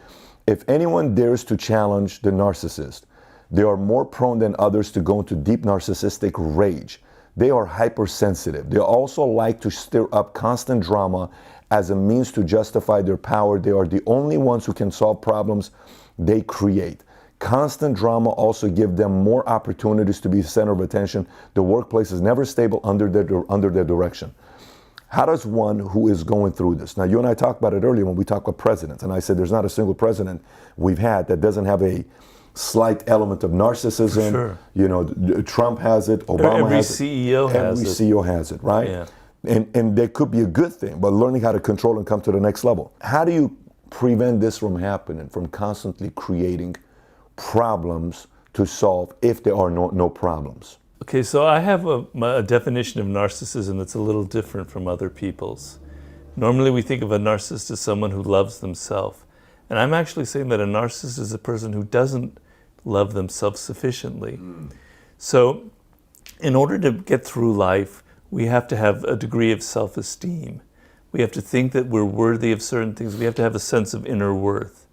Speaker 2: if anyone dares to challenge the narcissist, they are more prone than others to go into deep narcissistic rage. They are hypersensitive. They also like to stir up constant drama as a means to justify their power. They are the only ones who can solve problems they create. Constant drama also gives them more opportunities to be the center of attention. The workplace is never stable under their direction. How does one who is going through this? Now, you and I talked about it earlier when we talked about presidents, and I said there's not a single president we've had that doesn't have a slight element of narcissism.
Speaker 1: Sure.
Speaker 2: You know, Trump has it, Obama has it. Every CEO has it, right?
Speaker 1: Yeah.
Speaker 2: And there could be a good thing, but learning how to control and come to the next level. How do you prevent this from happening, from constantly creating problems to solve if there are no problems?
Speaker 1: Okay, so I have a definition of narcissism that's a little different from other people's. Normally we think of a narcissist as someone who loves themselves. And I'm actually saying that a narcissist is a person who doesn't love themselves sufficiently. So in order to get through life, we have to have a degree of self-esteem. We have to think that we're worthy of certain things. We have to have a sense of inner worth.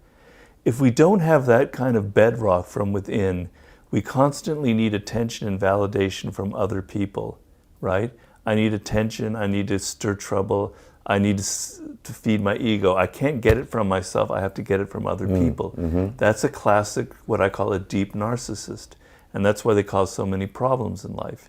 Speaker 1: If we don't have that kind of bedrock from within, we constantly need attention and validation from other people, right? I need attention, I need to stir trouble, I need to feed my ego. I can't get it from myself, I have to get it from other people. That's a classic, what I call a deep narcissist. And that's why they cause so many problems in life.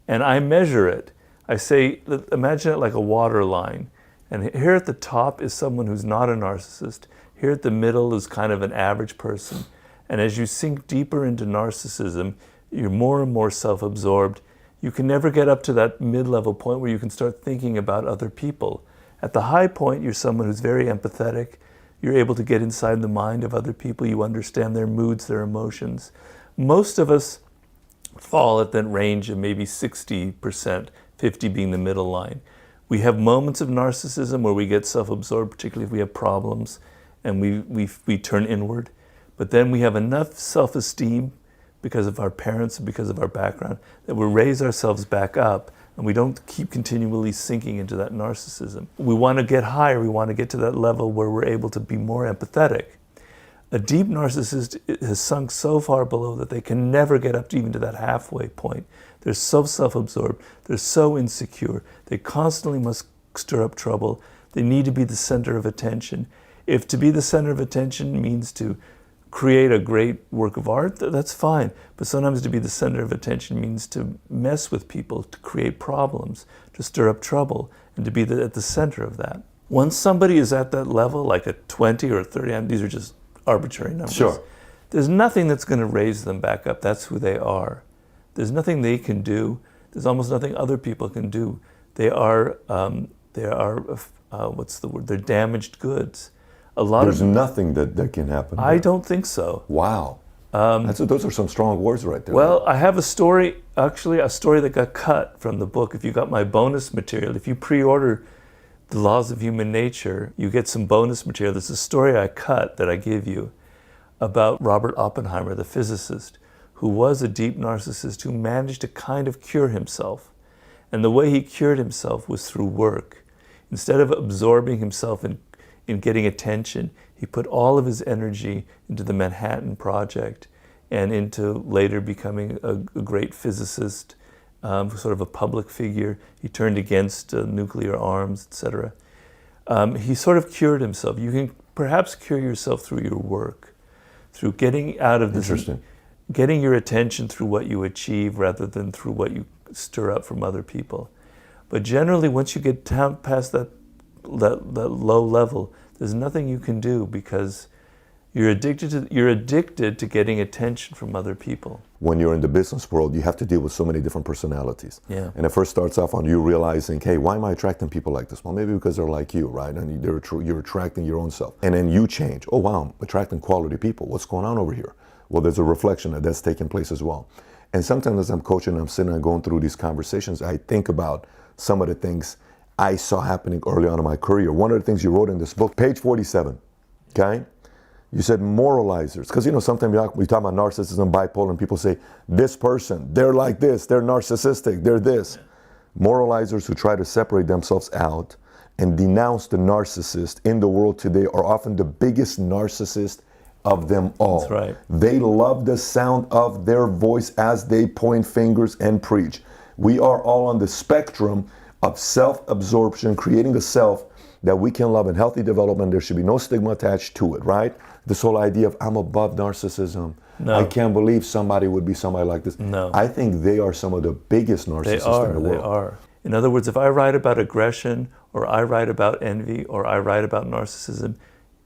Speaker 1: And I measure it. I say, imagine it like a water line. And here at the top is someone who's not a narcissist. Here at the middle is kind of an average person. And as you sink deeper into narcissism, you're more and more self-absorbed. You can never get up to that mid-level point where you can start thinking about other people. At the high point, you're someone who's very empathetic. You're able to get inside the mind of other people. You understand their moods, their emotions. Most of us fall at that range of maybe 60%, 50 being the middle line. We have moments of narcissism where we get self-absorbed, particularly if we have problems, and we turn inward. But then we have enough self-esteem because of our parents and because of our background that we raise ourselves back up and we don't keep continually sinking into that narcissism. We want to get higher. We want to get to that level where we're able to be more empathetic. A deep narcissist has sunk so far below that they can never get up to even to that halfway point. They're so self-absorbed. They're so insecure. They constantly must stir up trouble. They need to be the center of attention. If to be the center of attention means to create a great work of art, that's fine. But sometimes to be the center of attention means to mess with people, to create problems, to stir up trouble, and to be at the center of that. Once somebody is at that level, like a 20 or a 30, and these are just arbitrary numbers.
Speaker 2: Sure.
Speaker 1: There's nothing that's going to raise them back up. That's who they are. There's nothing they can do. There's almost nothing other people can do. They are what's the word? They're damaged goods.
Speaker 2: There's nothing that can happen.
Speaker 1: I don't think so.
Speaker 2: Wow. Those are some strong words right there.
Speaker 1: Well, I have a story, actually a story that got cut from the book. If you got my bonus material, if you pre-order The Laws of Human Nature, you get some bonus material. There's a story I cut that I give you about Robert Oppenheimer, the physicist, who was a deep narcissist who managed to kind of cure himself. And the way he cured himself was through work. Instead of absorbing himself in getting attention, he put all of his energy into the Manhattan Project and into later becoming a great physicist, sort of a public figure. He turned against nuclear arms, etc. He sort of cured himself. You can perhaps cure yourself through your work, through getting out of this, getting your attention through what you achieve rather than through what you stir up from other people. But generally, once you get down past that low level, there's nothing you can do because you're addicted to getting attention from other people.
Speaker 2: When you're in the business world, you have to deal with so many different personalities.
Speaker 1: Yeah.
Speaker 2: And it first starts off on you realizing, hey, why am I attracting people like this? Well, maybe because they're like you, right? And you're attracting your own self. And then you change. Oh, wow, I'm attracting quality people. What's going on over here? Well, there's a reflection that's taking place as well. And sometimes as I'm coaching, I'm sitting and going through these conversations, I think about some of the things I saw happening early on in my career. One of the things you wrote in this book, page 47, okay? You said moralizers, because sometimes we talk about narcissism, bipolar, and people say, this person, they're like this, they're narcissistic, they're this. Moralizers who try to separate themselves out and denounce the narcissist in the world today are often the biggest narcissist of them all.
Speaker 1: That's right.
Speaker 2: They love the sound of their voice as they point fingers and preach. We are all on the spectrum of self-absorption, creating a self that we can love in healthy development. There should be no stigma attached to it, right? This whole idea of I'm above narcissism. No. I can't believe somebody would be somebody like this.
Speaker 1: No.
Speaker 2: I think they are some of the biggest narcissists in the world.
Speaker 1: They are. In other words, if I write about aggression, or I write about envy, or I write about narcissism,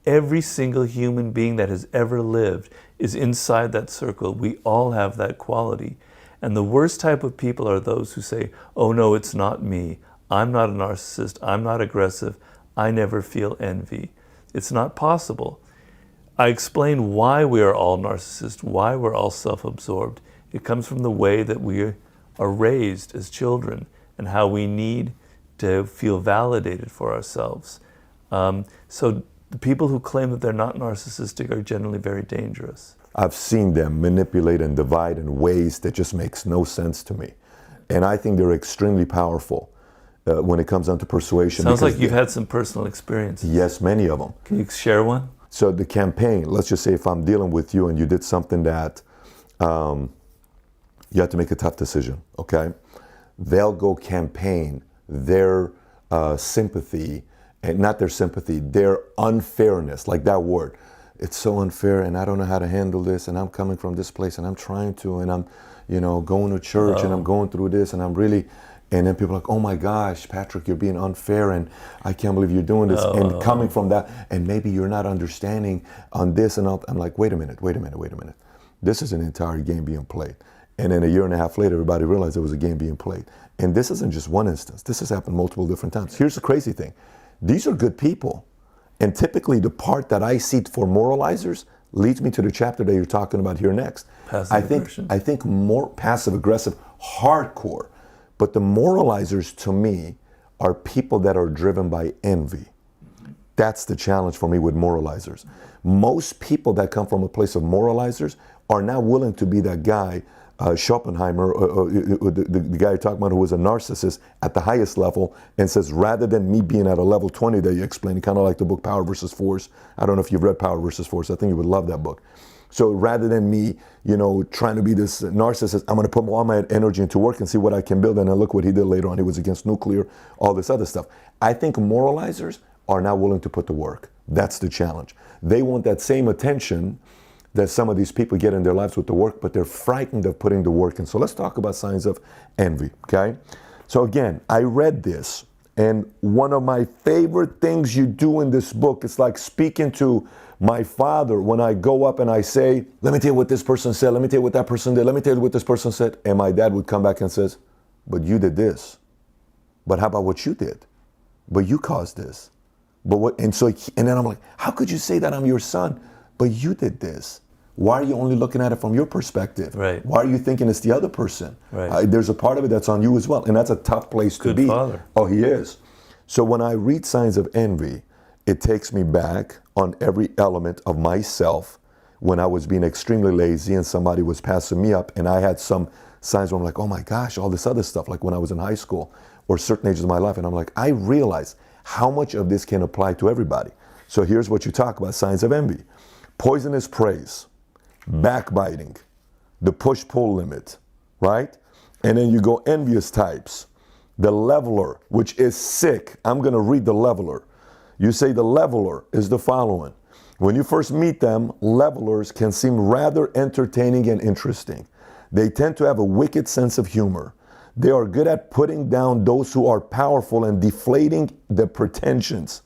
Speaker 1: every single human being that has ever lived is inside that circle. We all have that quality. And the worst type of people are those who say, oh no, it's not me. I'm not a narcissist. I'm not aggressive. I never feel envy. It's not possible. I explain why we are all narcissists, why we're all self-absorbed. It comes from the way that we are raised as children and how we need to feel validated for ourselves. So the people who claim that they're not narcissistic are generally very dangerous.
Speaker 2: I've seen them manipulate and divide in ways that just makes no sense to me. And I think they're extremely powerful when it comes down to persuasion.
Speaker 1: Sounds like you've had some personal experiences.
Speaker 2: Yes, many of them.
Speaker 1: Can you share one?
Speaker 2: So the campaign, let's just say if I'm dealing with you and you did something that you have to make a tough decision, okay? They'll go campaign their sympathy, and not their sympathy, their unfairness, like that word. It's so unfair and I don't know how to handle this and I'm coming from this place and I'm trying to and I'm, going to church and I'm going through this and I'm really, and then people are like, oh my gosh, Patrick, you're being unfair and I can't believe you're doing this. And coming from that, and maybe you're not understanding on this and all. I'm like, wait a minute. This is an entire game being played. And then a year and a half later, everybody realized there was a game being played. And this isn't just one instance. This has happened multiple different times. Here's the crazy thing. These are good people. And typically the part that I see for moralizers leads me to the chapter that you're talking about here next. I think more passive aggressive, hardcore. But the moralizers to me are people that are driven by envy. That's the challenge for me with moralizers. Most people that come from a place of moralizers are not willing to be that guy, Schopenhauer, the guy you're talking about who was a narcissist at the highest level, and says, rather than me being at a level 20 that you explained, kind of like the book Power versus Force. I don't know if you've read Power versus Force. I think you would love that book. So rather than me, trying to be this narcissist, I'm going to put all my energy into work and see what I can build. And then look what he did later on. He was against nuclear, all this other stuff. I think moralizers are not willing to put the work. That's the challenge. They want that same attention that some of these people get in their lives with the work, but they're frightened of putting the work in. So let's talk about signs of envy, okay? So again, I read this, and one of my favorite things you do in this book, it's like speaking to my father when I go up and I say, let me tell you what this person said, let me tell you what that person did, let me tell you what this person said, and my dad would come back and says, but you did this. But how about what you did? But you caused this. But what? And then I'm like, how could you say that I'm your son? But you did this. why are you only looking at it from your perspective?
Speaker 1: Right.
Speaker 2: Why are you thinking it's the other person?
Speaker 1: Right.
Speaker 2: There's a part of it that's on you as well, and that's a tough place to be.
Speaker 1: Good father.
Speaker 2: Oh, he is. So when I read Signs of Envy, it takes me back on every element of myself when I was being extremely lazy and somebody was passing me up, and I had some signs where I'm like, oh my gosh, all this other stuff, like when I was in high school or certain ages of my life, and I'm like, I realize how much of this can apply to everybody. So here's what you talk about, signs of envy. Poisonous praise, backbiting, the push-pull limit, right? And then you go envious types, the leveler, which is sick. I'm gonna read the leveler. You say the leveler is the following. When you first meet them, levelers can seem rather entertaining and interesting. They tend to have a wicked sense of humor. They are good at putting down those who are powerful and deflating the pretentious.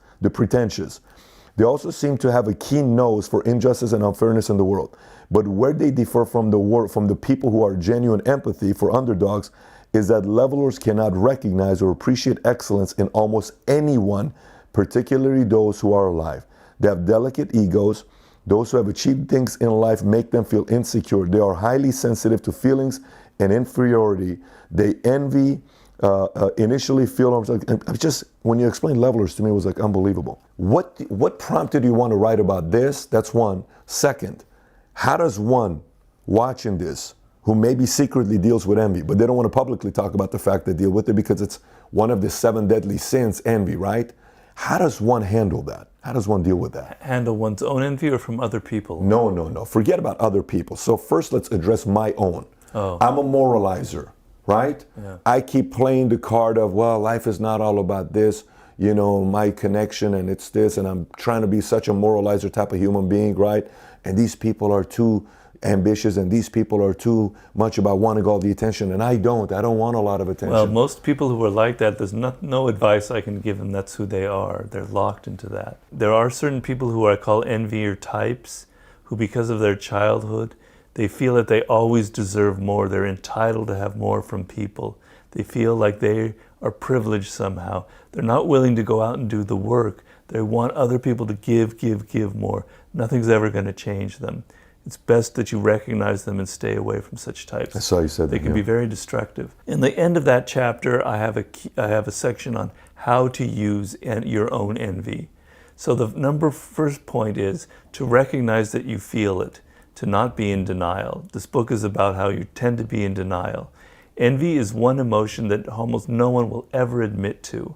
Speaker 2: They also seem to have a keen nose for injustice and unfairness in the world. But where they differ from the people who are genuine empathy for underdogs is that levelers cannot recognize or appreciate excellence in almost anyone, particularly those who are alive. They have delicate egos. Those who have achieved things in life make them feel insecure. They are highly sensitive to feelings and inferiority. They envy, initially feel, when you explained levelers to me, it was like unbelievable. What prompted you want to write about this? That's one. Second, how does one watching this, who maybe secretly deals with envy, but they don't want to publicly talk about the fact they deal with it because it's one of the 7 deadly sins, envy, right? How does one handle that? How does one deal with that?
Speaker 1: Handle one's own envy or from other people?
Speaker 2: No. Forget about other people. So first let's address my own.
Speaker 1: Oh.
Speaker 2: I'm a moralizer, right?
Speaker 1: Yeah.
Speaker 2: I keep playing the card of, well, life is not all about this, my connection and it's this, and I'm trying to be such a moralizer type of human being, right? And these people are too ambitious and these people are too much about wanting all the attention, and I don't want a lot of attention.
Speaker 1: Well, most people who are like that, there's no advice I can give them. That's who they are. They're locked into that. There are certain people who I call envier types, who because of their childhood, they feel that they always deserve more. They're entitled to have more from people. They feel like they are privileged somehow. They're not willing to go out and do the work. They want other people to give more. Nothing's ever going to change them. It's best that you recognize them and stay away from such types.
Speaker 2: I saw you said that.
Speaker 1: They can be very destructive. In the end of that chapter, I have a section on how to use your own envy. So the first point is to recognize that you feel it, to not be in denial. This book is about how you tend to be in denial. Envy is one emotion that almost no one will ever admit to,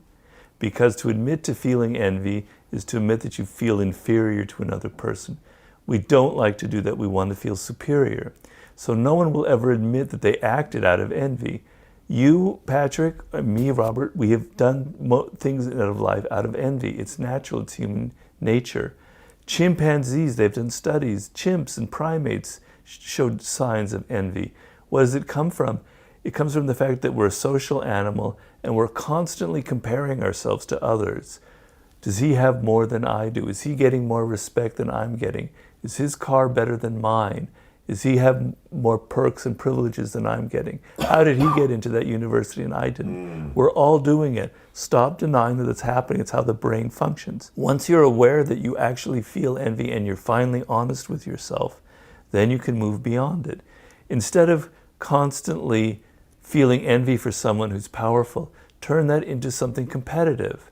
Speaker 1: because to admit to feeling envy is to admit that you feel inferior to another person. We don't like to do that. We want to feel superior. So no one will ever admit that they acted out of envy. You, Patrick, me, Robert, we have done things out of life out of envy. It's natural. It's human nature. Chimpanzees, they've done studies. Chimps and primates showed signs of envy. What does it come from? It comes from the fact that we're a social animal and we're constantly comparing ourselves to others. Does he have more than I do? Is he getting more respect than I'm getting? Is his car better than mine? Does he have more perks and privileges than I'm getting? How did he get into that university and I didn't? We're all doing it. Stop denying that it's happening. It's how the brain functions. Once you're aware that you actually feel envy and you're finally honest with yourself, then you can move beyond it. Instead of constantly feeling envy for someone who's powerful, turn that into something competitive.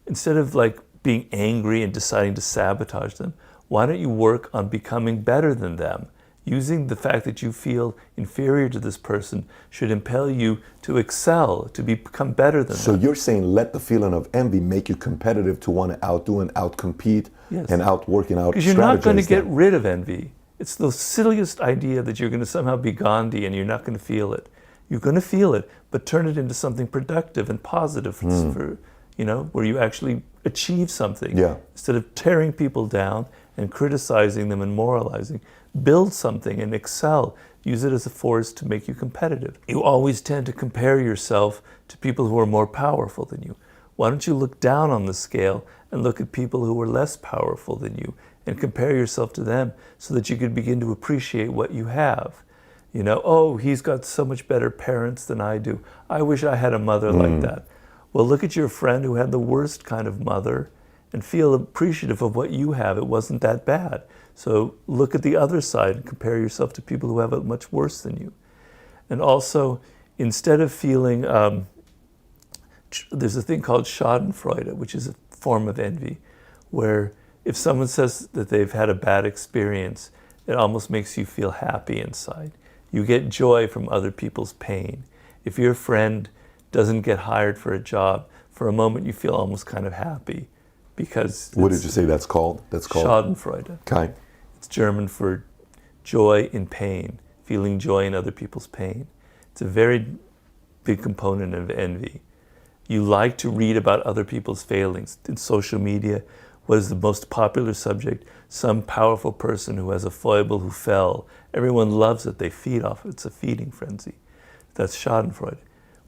Speaker 1: Instead of being angry and deciding to sabotage them, why don't you work on becoming better than them? Using the fact that you feel inferior to this person should impel you to excel, to become better than them.
Speaker 2: So you're saying let the feeling of envy make you competitive to want to outdo and outcompete and outwork and out-strategize.
Speaker 1: Because you're not going to get rid of envy. It's the silliest idea that you're going to somehow be Gandhi and you're not going to feel it. You're going to feel it, but turn it into something productive and positive for where you actually achieve something.
Speaker 2: Yeah.
Speaker 1: Instead of tearing people down and criticizing them and moralizing, build something and excel. Use it as a force to make you competitive. You always tend to compare yourself to people who are more powerful than you. Why don't you look down on the scale and look at people who are less powerful than you and compare yourself to them so that you can begin to appreciate what you have. Oh, he's got so much better parents than I do. I wish I had a mother like that. Well, look at your friend who had the worst kind of mother and feel appreciative of what you have. It wasn't that bad. So look at the other side and compare yourself to people who have it much worse than you. And also, instead of feeling, there's a thing called Schadenfreude, which is a form of envy, where if someone says that they've had a bad experience, it almost makes you feel happy inside. You get joy from other people's pain. If your friend doesn't get hired for a job, for a moment you feel almost kind of happy because...
Speaker 2: What did you say that's called? That's called
Speaker 1: Schadenfreude.
Speaker 2: Okay.
Speaker 1: It's German for joy in pain, feeling joy in other people's pain. It's a very big component of envy. You like to read about other people's failings. In social media, what is the most popular subject? Some powerful person who has a foible, who fell. Everyone loves it. They feed off it. It's a feeding frenzy. That's Schadenfreude.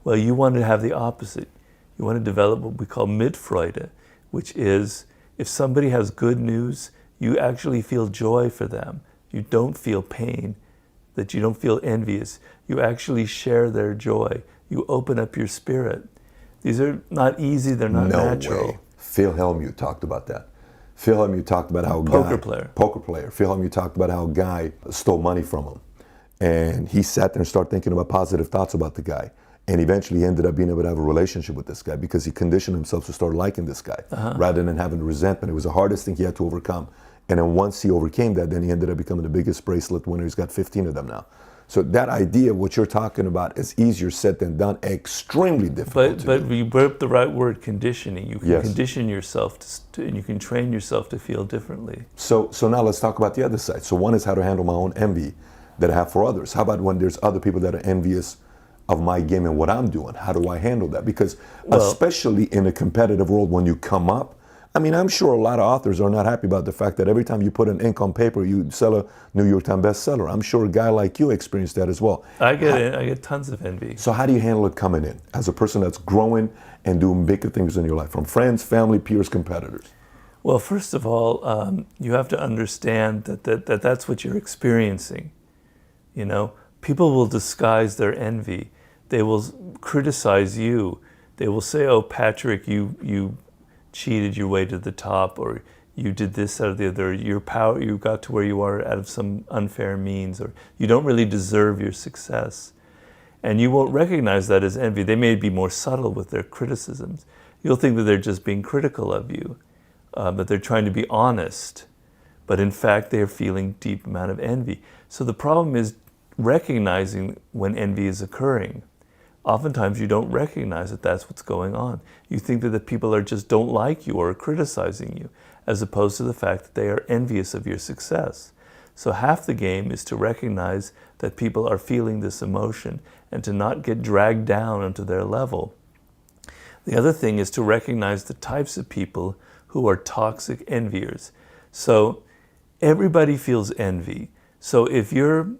Speaker 1: Well, you want to have the opposite. You want to develop what we call Mitfreude, which is if somebody has good news, you actually feel joy for them. You don't feel pain, that you don't feel envious. You actually share their joy. You open up your spirit. These are not easy, they're not natural.
Speaker 2: No way. Phil Hellmuth talked about that. Phil Hellmuth talked about how a
Speaker 1: Poker player.
Speaker 2: Phil Hellmuth talked about how a guy stole money from him. And he sat there and started thinking about positive thoughts about the guy. And eventually he ended up being able to have a relationship with this guy because he conditioned himself to start liking this guy rather than having resentment. It was the hardest thing he had to overcome. And then once he overcame that, then he ended up becoming the biggest bracelet winner. He's got 15 of them now. So that idea, what you're talking about, is easier said than done, extremely difficult
Speaker 1: But you brought up the right word, conditioning. You can
Speaker 2: Yes.
Speaker 1: condition yourself and you can train yourself to feel differently.
Speaker 2: So now let's talk about the other side. So one is how to handle my own envy that I have for others. How about when there's other people that are envious of my game and what I'm doing? How do I handle that? Because especially in a competitive world, when you come up, I mean, I'm sure a lot of authors are not happy about the fact that every time you put an ink on paper, you sell a New York Times bestseller. I'm sure a guy like you experienced that as well.
Speaker 1: I get tons of envy.
Speaker 2: So how do you handle it coming in as a person that's growing and doing bigger things in your life, from friends, family, peers, competitors?
Speaker 1: Well, first of all, you have to understand that that's what you're experiencing. You know, people will disguise their envy. They will criticize you. They will say, "Oh, Patrick, you cheated your way to the top," or "You did this, that, or the other. Your power, you got to where you are out of some unfair means," or "You don't really deserve your success." And you won't recognize that as envy. They may be more subtle with their criticisms. You'll think that they're just being critical of you, that they're trying to be honest. But in fact, they're feeling deep amount of envy. So the problem is recognizing when envy is occurring. Oftentimes you don't recognize that that's what's going on. You think that the people just don't like you or are criticizing you, as opposed to the fact that they are envious of your success. So half the game is to recognize that people are feeling this emotion and to not get dragged down onto their level. The other thing is to recognize the types of people who are toxic enviers. So everybody feels envy. So if your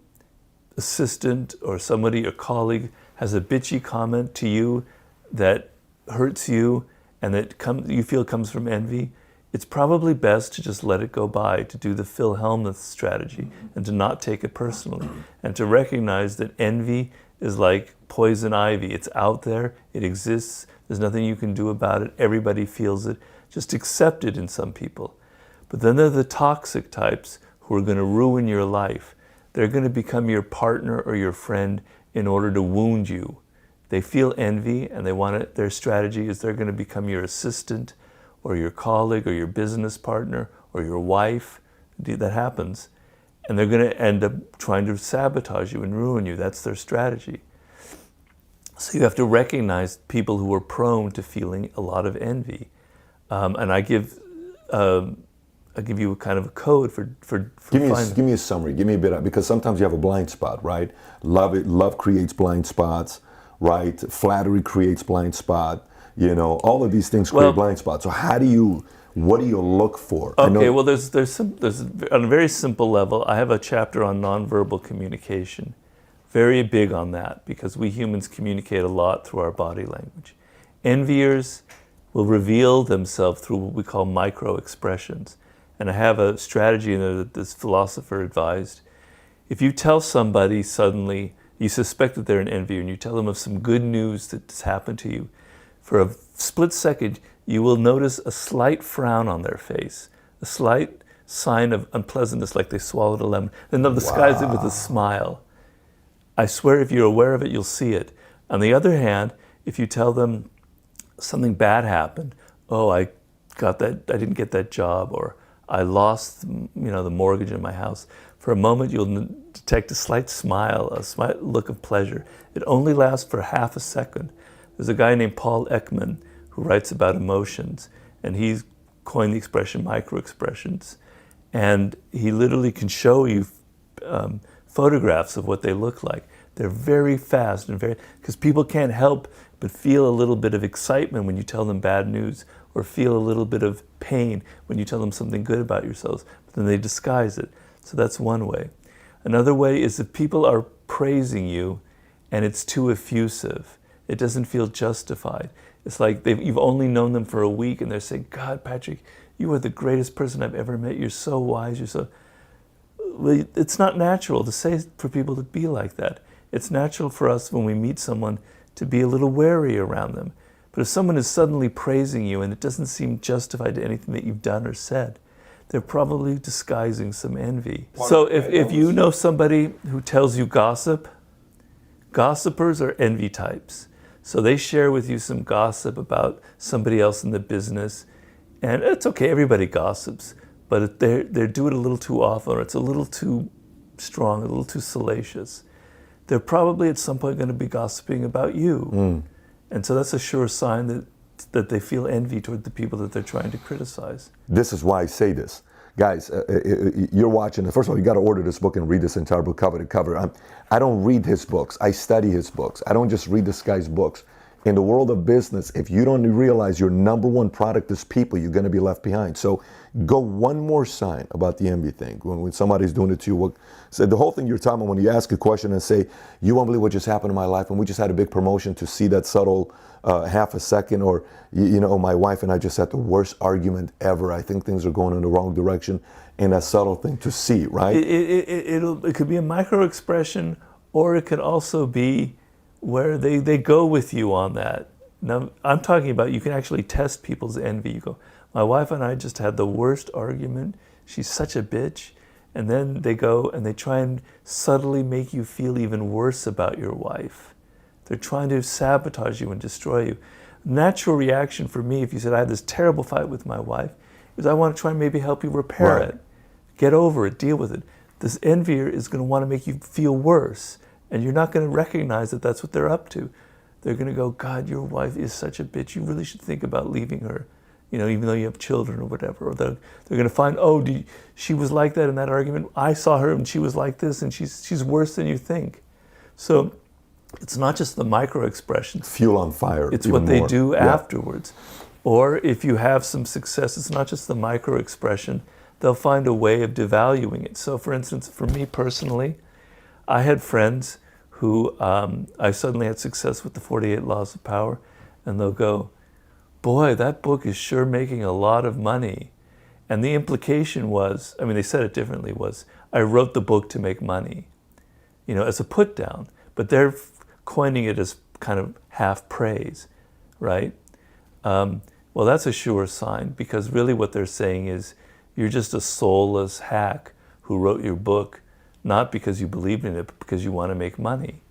Speaker 1: assistant or somebody, a colleague, has a bitchy comment to you that hurts you and that you feel comes from envy, it's probably best to just let it go by, to do the Phil Hellmuth strategy and to not take it personally and to recognize that envy is like poison ivy. It's out there, it exists, there's nothing you can do about it, everybody feels it, just accept it in some people. But then there are the toxic types who are going to ruin your life. They're going to become your partner or your friend in order to wound you. They feel envy and their strategy is they're going to become your assistant or your colleague or your business partner or your wife. That happens. And they're going to end up trying to sabotage you and ruin you. That's their strategy. So you have to recognize people who are prone to feeling a lot of envy. And I give you a kind of a code for
Speaker 2: give me a summary. Give me a bit because sometimes you have a blind spot, right? Love creates blind spots, right? Flattery creates blind spot. You know, all of these things create blind spots. So what do you look for?
Speaker 1: Okay, well, there's on a very simple level. I have a chapter on nonverbal communication, very big on that because we humans communicate a lot through our body language. Enviers will reveal themselves through what we call micro expressions. And I have a strategy in there that this philosopher advised. If you tell somebody suddenly, you suspect that they're an envier, and you tell them of some good news that's happened to you, for a split second, you will notice a slight frown on their face, a slight sign of unpleasantness, like they swallowed a lemon. Then they'll disguise it with a smile. I swear if you're aware of it, you'll see it. On the other hand, if you tell them something bad happened, oh, I didn't get that job, or I lost, the mortgage in my house. For a moment, you'll detect a slight smile, a slight look of pleasure. It only lasts for half a second. There's a guy named Paul Ekman who writes about emotions, and he's coined the expression microexpressions. And he literally can show you photographs of what they look like. They're very fast and because people can't help but feel a little bit of excitement when you tell them bad news, or feel a little bit of pain when you tell them something good about yourselves, but then they disguise it. So that's one way. Another way is if people are praising you and it's too effusive, it doesn't feel justified. It's like you've only known them for a week and they're saying, God, Patrick, you are the greatest person I've ever met. You're so wise. You're so... Well, it's not natural to say for people to be like that. It's natural for us when we meet someone to be a little wary around them. But if someone is suddenly praising you and it doesn't seem justified to anything that you've done or said, they're probably disguising some envy. So if you know somebody who tells you gossip, gossipers are envy types. So they share with you some gossip about somebody else in the business, and it's okay, everybody gossips, but they do it a little too often, or it's a little too strong, a little too salacious. They're probably at some point going to be gossiping about you. And so that's a sure sign that they feel envy toward the people that they're trying to criticize.
Speaker 2: This is why I say this. Guys, you're watching. First of all, you got to order this book and read this entire book cover to cover. I don't read his books. I study his books. I don't just read this guy's books. In the world of business, if you don't realize your number one product is people, you're going to be left behind. So go one more sign about the envy thing. When somebody's doing it to you, so the whole thing you're talking about, when you ask a question and say, you won't believe what just happened in my life, and we just had a big promotion, to see that subtle half a second, or, my wife and I just had the worst argument ever. I think things are going in the wrong direction, and that subtle thing to see, right?
Speaker 1: It could be a micro expression, or it could also be where they go with you on that. Now, I'm talking about, you can actually test people's envy. You go, my wife and I just had the worst argument. She's such a bitch. And then they go and they try and subtly make you feel even worse about your wife. They're trying to sabotage you and destroy you. Natural reaction for me, if you said, I had this terrible fight with my wife, is I want to try and maybe help you repair it. Get over it, deal with it. This envier is going to want to make you feel worse. And you're not going to recognize that that's what they're up to. They're going to go, God, your wife is such a bitch. You really should think about leaving her, even though you have children or whatever. Or they're going to find, she was like that in that argument. I saw her and she was like this, and she's worse than you think. So it's not just the micro expressions.
Speaker 2: Fuel on fire.
Speaker 1: It's what they do afterwards. Or if you have some success, it's not just the micro expression. They'll find a way of devaluing it. So for instance, for me personally, I had friends who I suddenly had success with the 48 Laws of Power, and they'll go, boy, that book is sure making a lot of money. And the implication was, they said it differently, was I wrote the book to make money, as a put down, but they're coining it as kind of half praise, right? Well, that's a sure sign, because really what they're saying is you're just a soulless hack who wrote your book not because you believe in it, but because you want to make money.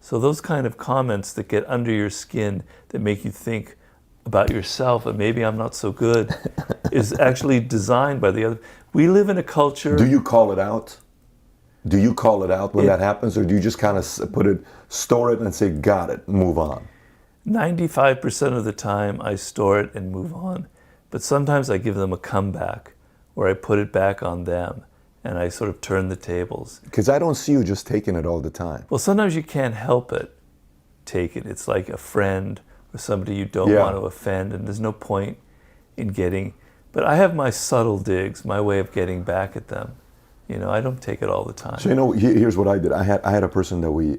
Speaker 1: So those kind of comments that get under your skin, that make you think about yourself, and maybe I'm not so good, is actually designed by the other. We live in a culture...
Speaker 2: Do you call it out? Do you call it out when that happens, or do you just kind of store it and say, got it, move on?
Speaker 1: 95% of the time I store it and move on. But sometimes I give them a comeback, where I put it back on them. And I sort of turn the tables.
Speaker 2: Because I don't see you just taking it all the time.
Speaker 1: Well, sometimes you can't help it. Take it. It's like a friend or somebody you don't want to offend, and there's no point in getting... But I have my subtle digs, my way of getting back at them. I don't take it all the time.
Speaker 2: So here's what I did. I had a person that we,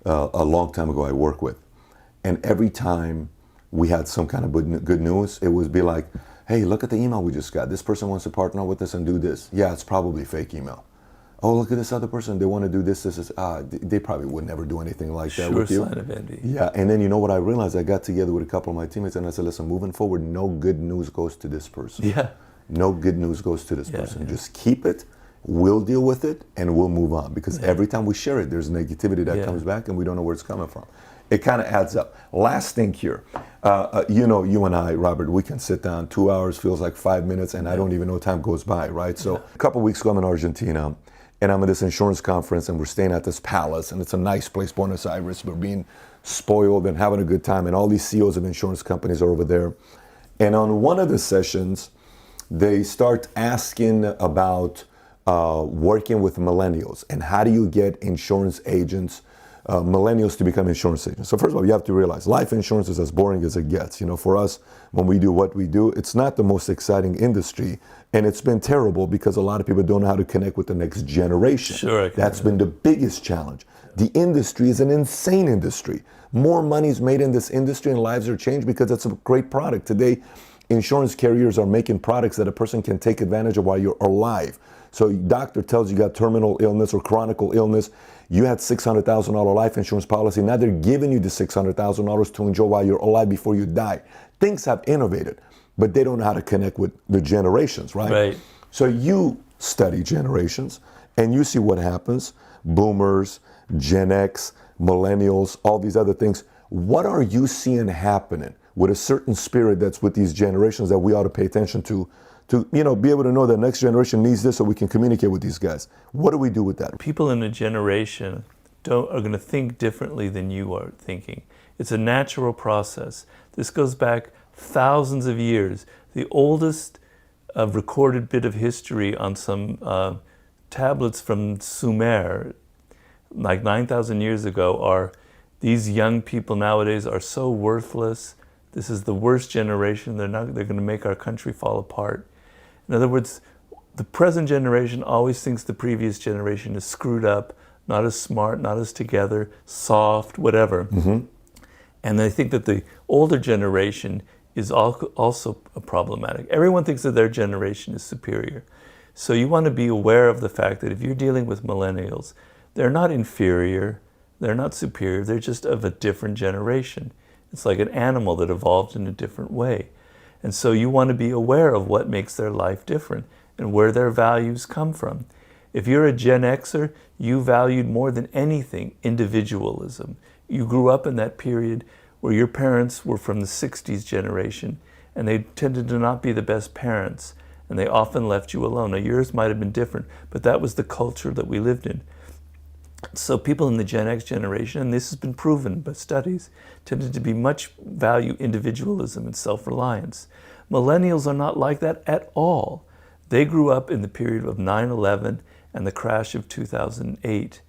Speaker 2: a long time ago I worked with. And every time we had some kind of good news, it would be like, hey, look at the email we just got. This person wants to partner with us and do this. Yeah, it's probably fake email. oh, look at this other person, they want to do this, they probably would never do anything like that with you.
Speaker 1: Sure sign of envy.
Speaker 2: Yeah, and then you know what I realized? I got together with a couple of my teammates and I said, listen, moving forward, no good news goes to this person.
Speaker 1: Yeah.
Speaker 2: No good news goes to this
Speaker 1: Yeah,
Speaker 2: person.
Speaker 1: yeah.
Speaker 2: Just keep it, we'll deal with it, and we'll move on. Because every time we share it, there's negativity that comes back and we don't know where it's coming from. It kind of adds up. Last thing here, you know, you and I, Robert, we can sit down, 2 hours feels like 5 minutes, and I don't even know time goes by, right? So a couple weeks ago, I'm in Argentina, and I'm at this insurance conference, and we're staying at this palace, and it's a nice place, Buenos Aires. We're being spoiled and having a good time, and all these CEOs of insurance companies are over there. And on one of the sessions, they start asking about working with millennials, and how do you get insurance agents, millennials to become insurance agents. So first of all, you have to realize life insurance is as boring as it gets. You know, for us, when we do what we do, it's not the most exciting industry, and it's been terrible because a lot of people don't know how to connect with the next generation.
Speaker 1: Sure,
Speaker 2: That's been the biggest challenge. The industry is an insane industry. More money is made in this industry and lives are changed because it's a great product. Today, insurance carriers are making products that a person can take advantage of while you're alive. So doctor tells you got terminal illness or chronic illness. You had $600,000 life insurance policy. Now they're giving you the $600,000 to enjoy while you're alive before you die. Things have innovated, but they don't know how to connect with the generations, right?
Speaker 1: Right.
Speaker 2: So you study generations and you see what happens. Boomers, Gen X, millennials, all these other things. What are you seeing happening with a certain spirit that's with these generations that we ought to pay attention to, you know, be able to know that next generation needs this so we can communicate with these guys? What do we do with that?
Speaker 1: People in a generation are going to think differently than you are thinking. It's a natural process. This goes back thousands of years. The oldest recorded bit of history on some tablets from Sumer, like 9,000 years ago, are these young people nowadays are so worthless. This is the worst generation. They're going to make our country fall apart. In other words, the present generation always thinks the previous generation is screwed up, not as smart, not as together, soft, whatever. Mm-hmm. And they think that the older generation is also problematic. Everyone thinks that their generation is superior. So you want to be aware of the fact that if you're dealing with millennials, they're not inferior, they're not superior, they're just of a different generation. It's like an animal that evolved in a different way. And so you want to be aware of what makes their life different and where their values come from. If you're a Gen Xer, you valued more than anything individualism. You grew up in that period where your parents were from the 60s generation, and they tended to not be the best parents, and they often left you alone. Now yours might have been different, but that was the culture that we lived in. So people in the Gen X generation, and this has been proven by studies, tended to be much value individualism and self-reliance. Millennials are not like that at all. They grew up in the period of 9/11 and the crash of 2008.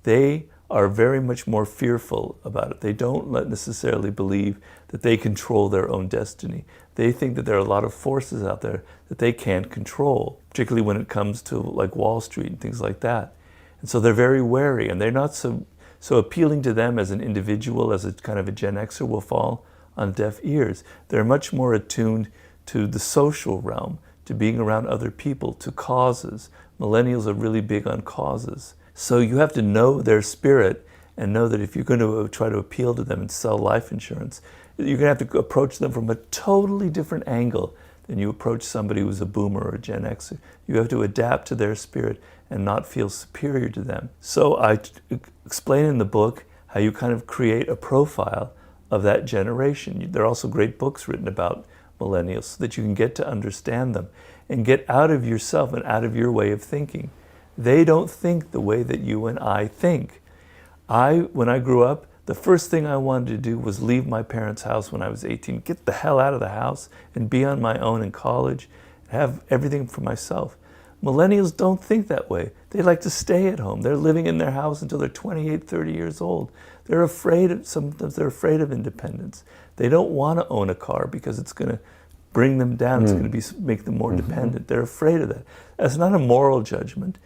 Speaker 1: They are very much more fearful about it. They don't necessarily believe that they control their own destiny. They think that there are a lot of forces out there that they can't control, particularly when it comes to like Wall Street and things like that. And so they're very wary, and they're not so appealing to them as an individual, as a kind of a Gen Xer, will fall on deaf ears. They're much more attuned to the social realm, to being around other people, to causes. Millennials are really big on causes. So you have to know their spirit and know that if you're going to try to appeal to them and sell life insurance, you're going to have to approach them from a totally different angle than you approach somebody who's a boomer or a Gen Xer. You have to adapt to their spirit and not feel superior to them. So I explain in the book how you kind of create a profile of that generation. There are also great books written about millennials so that you can get to understand them and get out of yourself and out of your way of thinking. They don't think the way that you and I think. When I grew up, the first thing I wanted to do was leave my parents' house when I was 18, get the hell out of the house and be on my own in college, have everything for myself. Millennials don't think that way. They like to stay at home. They're living in their house until they're 28, 30 years old. Sometimes they're afraid of independence. They don't want to own a car because it's going to bring them down. It's going to make them more dependent. They're afraid of that. That's not a moral judgment.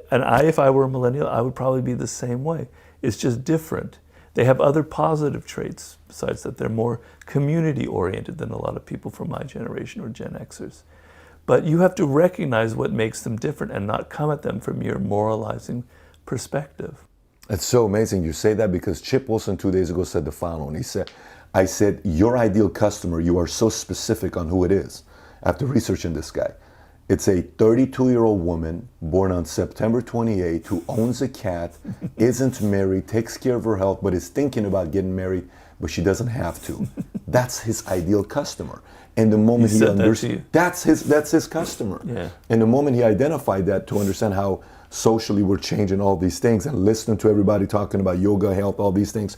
Speaker 1: And if I were a millennial, I would probably be the same way. It's just different. They have other positive traits besides that. They're more community oriented than a lot of people from my generation or Gen Xers. But you have to recognize what makes them different and not come at them from your moralizing perspective.
Speaker 2: It's so amazing you say that, because Chip Wilson 2 days ago said the following. He said, I said, your ideal customer, you are so specific on who it is. After researching this guy, it's a 32-year-old woman born on September 28th who owns a cat, isn't married, takes care of her health, but is thinking about getting married, but she doesn't have to. That's his ideal customer. And the moment he understood, that's his customer.
Speaker 1: Yeah.
Speaker 2: And the moment he identified that, to understand how socially we're changing all these things, and listening to everybody talking about yoga, health, all these things,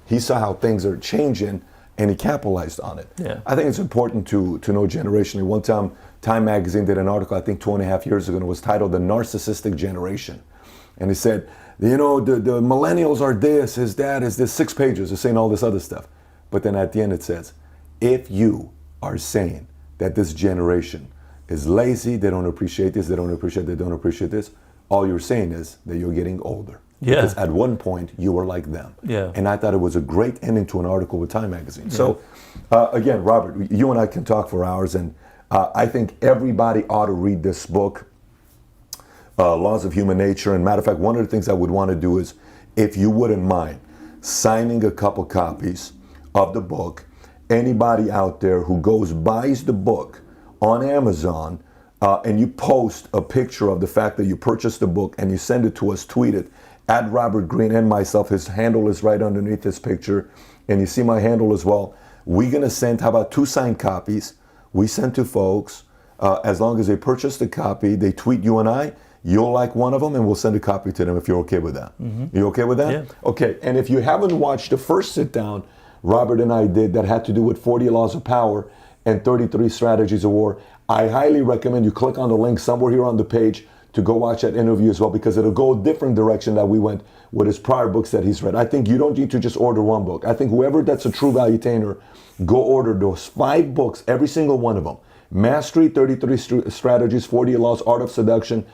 Speaker 2: he saw how things are changing, and he capitalized on it.
Speaker 1: Yeah.
Speaker 2: I think it's important to know generationally. One time, Time Magazine did an article, I think 2.5 years ago, and it was titled The Narcissistic Generation. And it said, the millennials are this, is that, is this, 6 pages, of saying all this other stuff. But then at the end it says, if you are saying that this generation is lazy, they don't appreciate this, they don't appreciate this, all you're saying is that you're getting older.
Speaker 1: Yeah.
Speaker 2: Because at one point you were like them.
Speaker 1: Yeah.
Speaker 2: And I thought it was a great ending to an article with Time Magazine. Yeah. So again, Robert, you and I can talk for hours, and I think everybody ought to read this book, Laws of Human Nature. And matter of fact, one of the things I would want to do is, if you wouldn't mind signing a couple copies of the book, anybody out there who buys the book on Amazon, and you post a picture of the fact that you purchased the book and you send it to us, tweet it, at Robert Greene and myself. His handle is right underneath this picture, and you see my handle as well. We're going to send, how about 2 signed copies? We send to folks, as long as they purchase the copy, they tweet you and I, you'll like one of them, and we'll send a copy to them if you're okay with that. Mm-hmm. You okay with that?
Speaker 1: Yeah.
Speaker 2: Okay, and if you haven't watched the first sit down Robert and I did that had to do with 40 Laws of Power and 33 Strategies of War, I highly recommend you click on the link somewhere here on the page to go watch that interview as well, because it'll go a different direction that we went with his prior books that he's read. I think you don't need to just order one book. I think whoever that's a true valuetainer, go order those 5 books, every single one of them. Mastery, 33 Strategies, 40 Laws, Art of Seduction,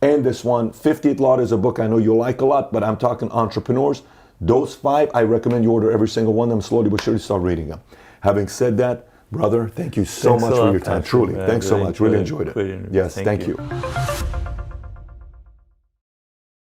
Speaker 2: and this one, 50th Law, is a book I know you'll like a lot, but I'm talking entrepreneurs. Those 5, I recommend you order every single one of them, slowly but surely start reading them. Having said that, brother, thank you so much for your time. Truly, thanks so much. Really enjoyed it. Yes, thank you.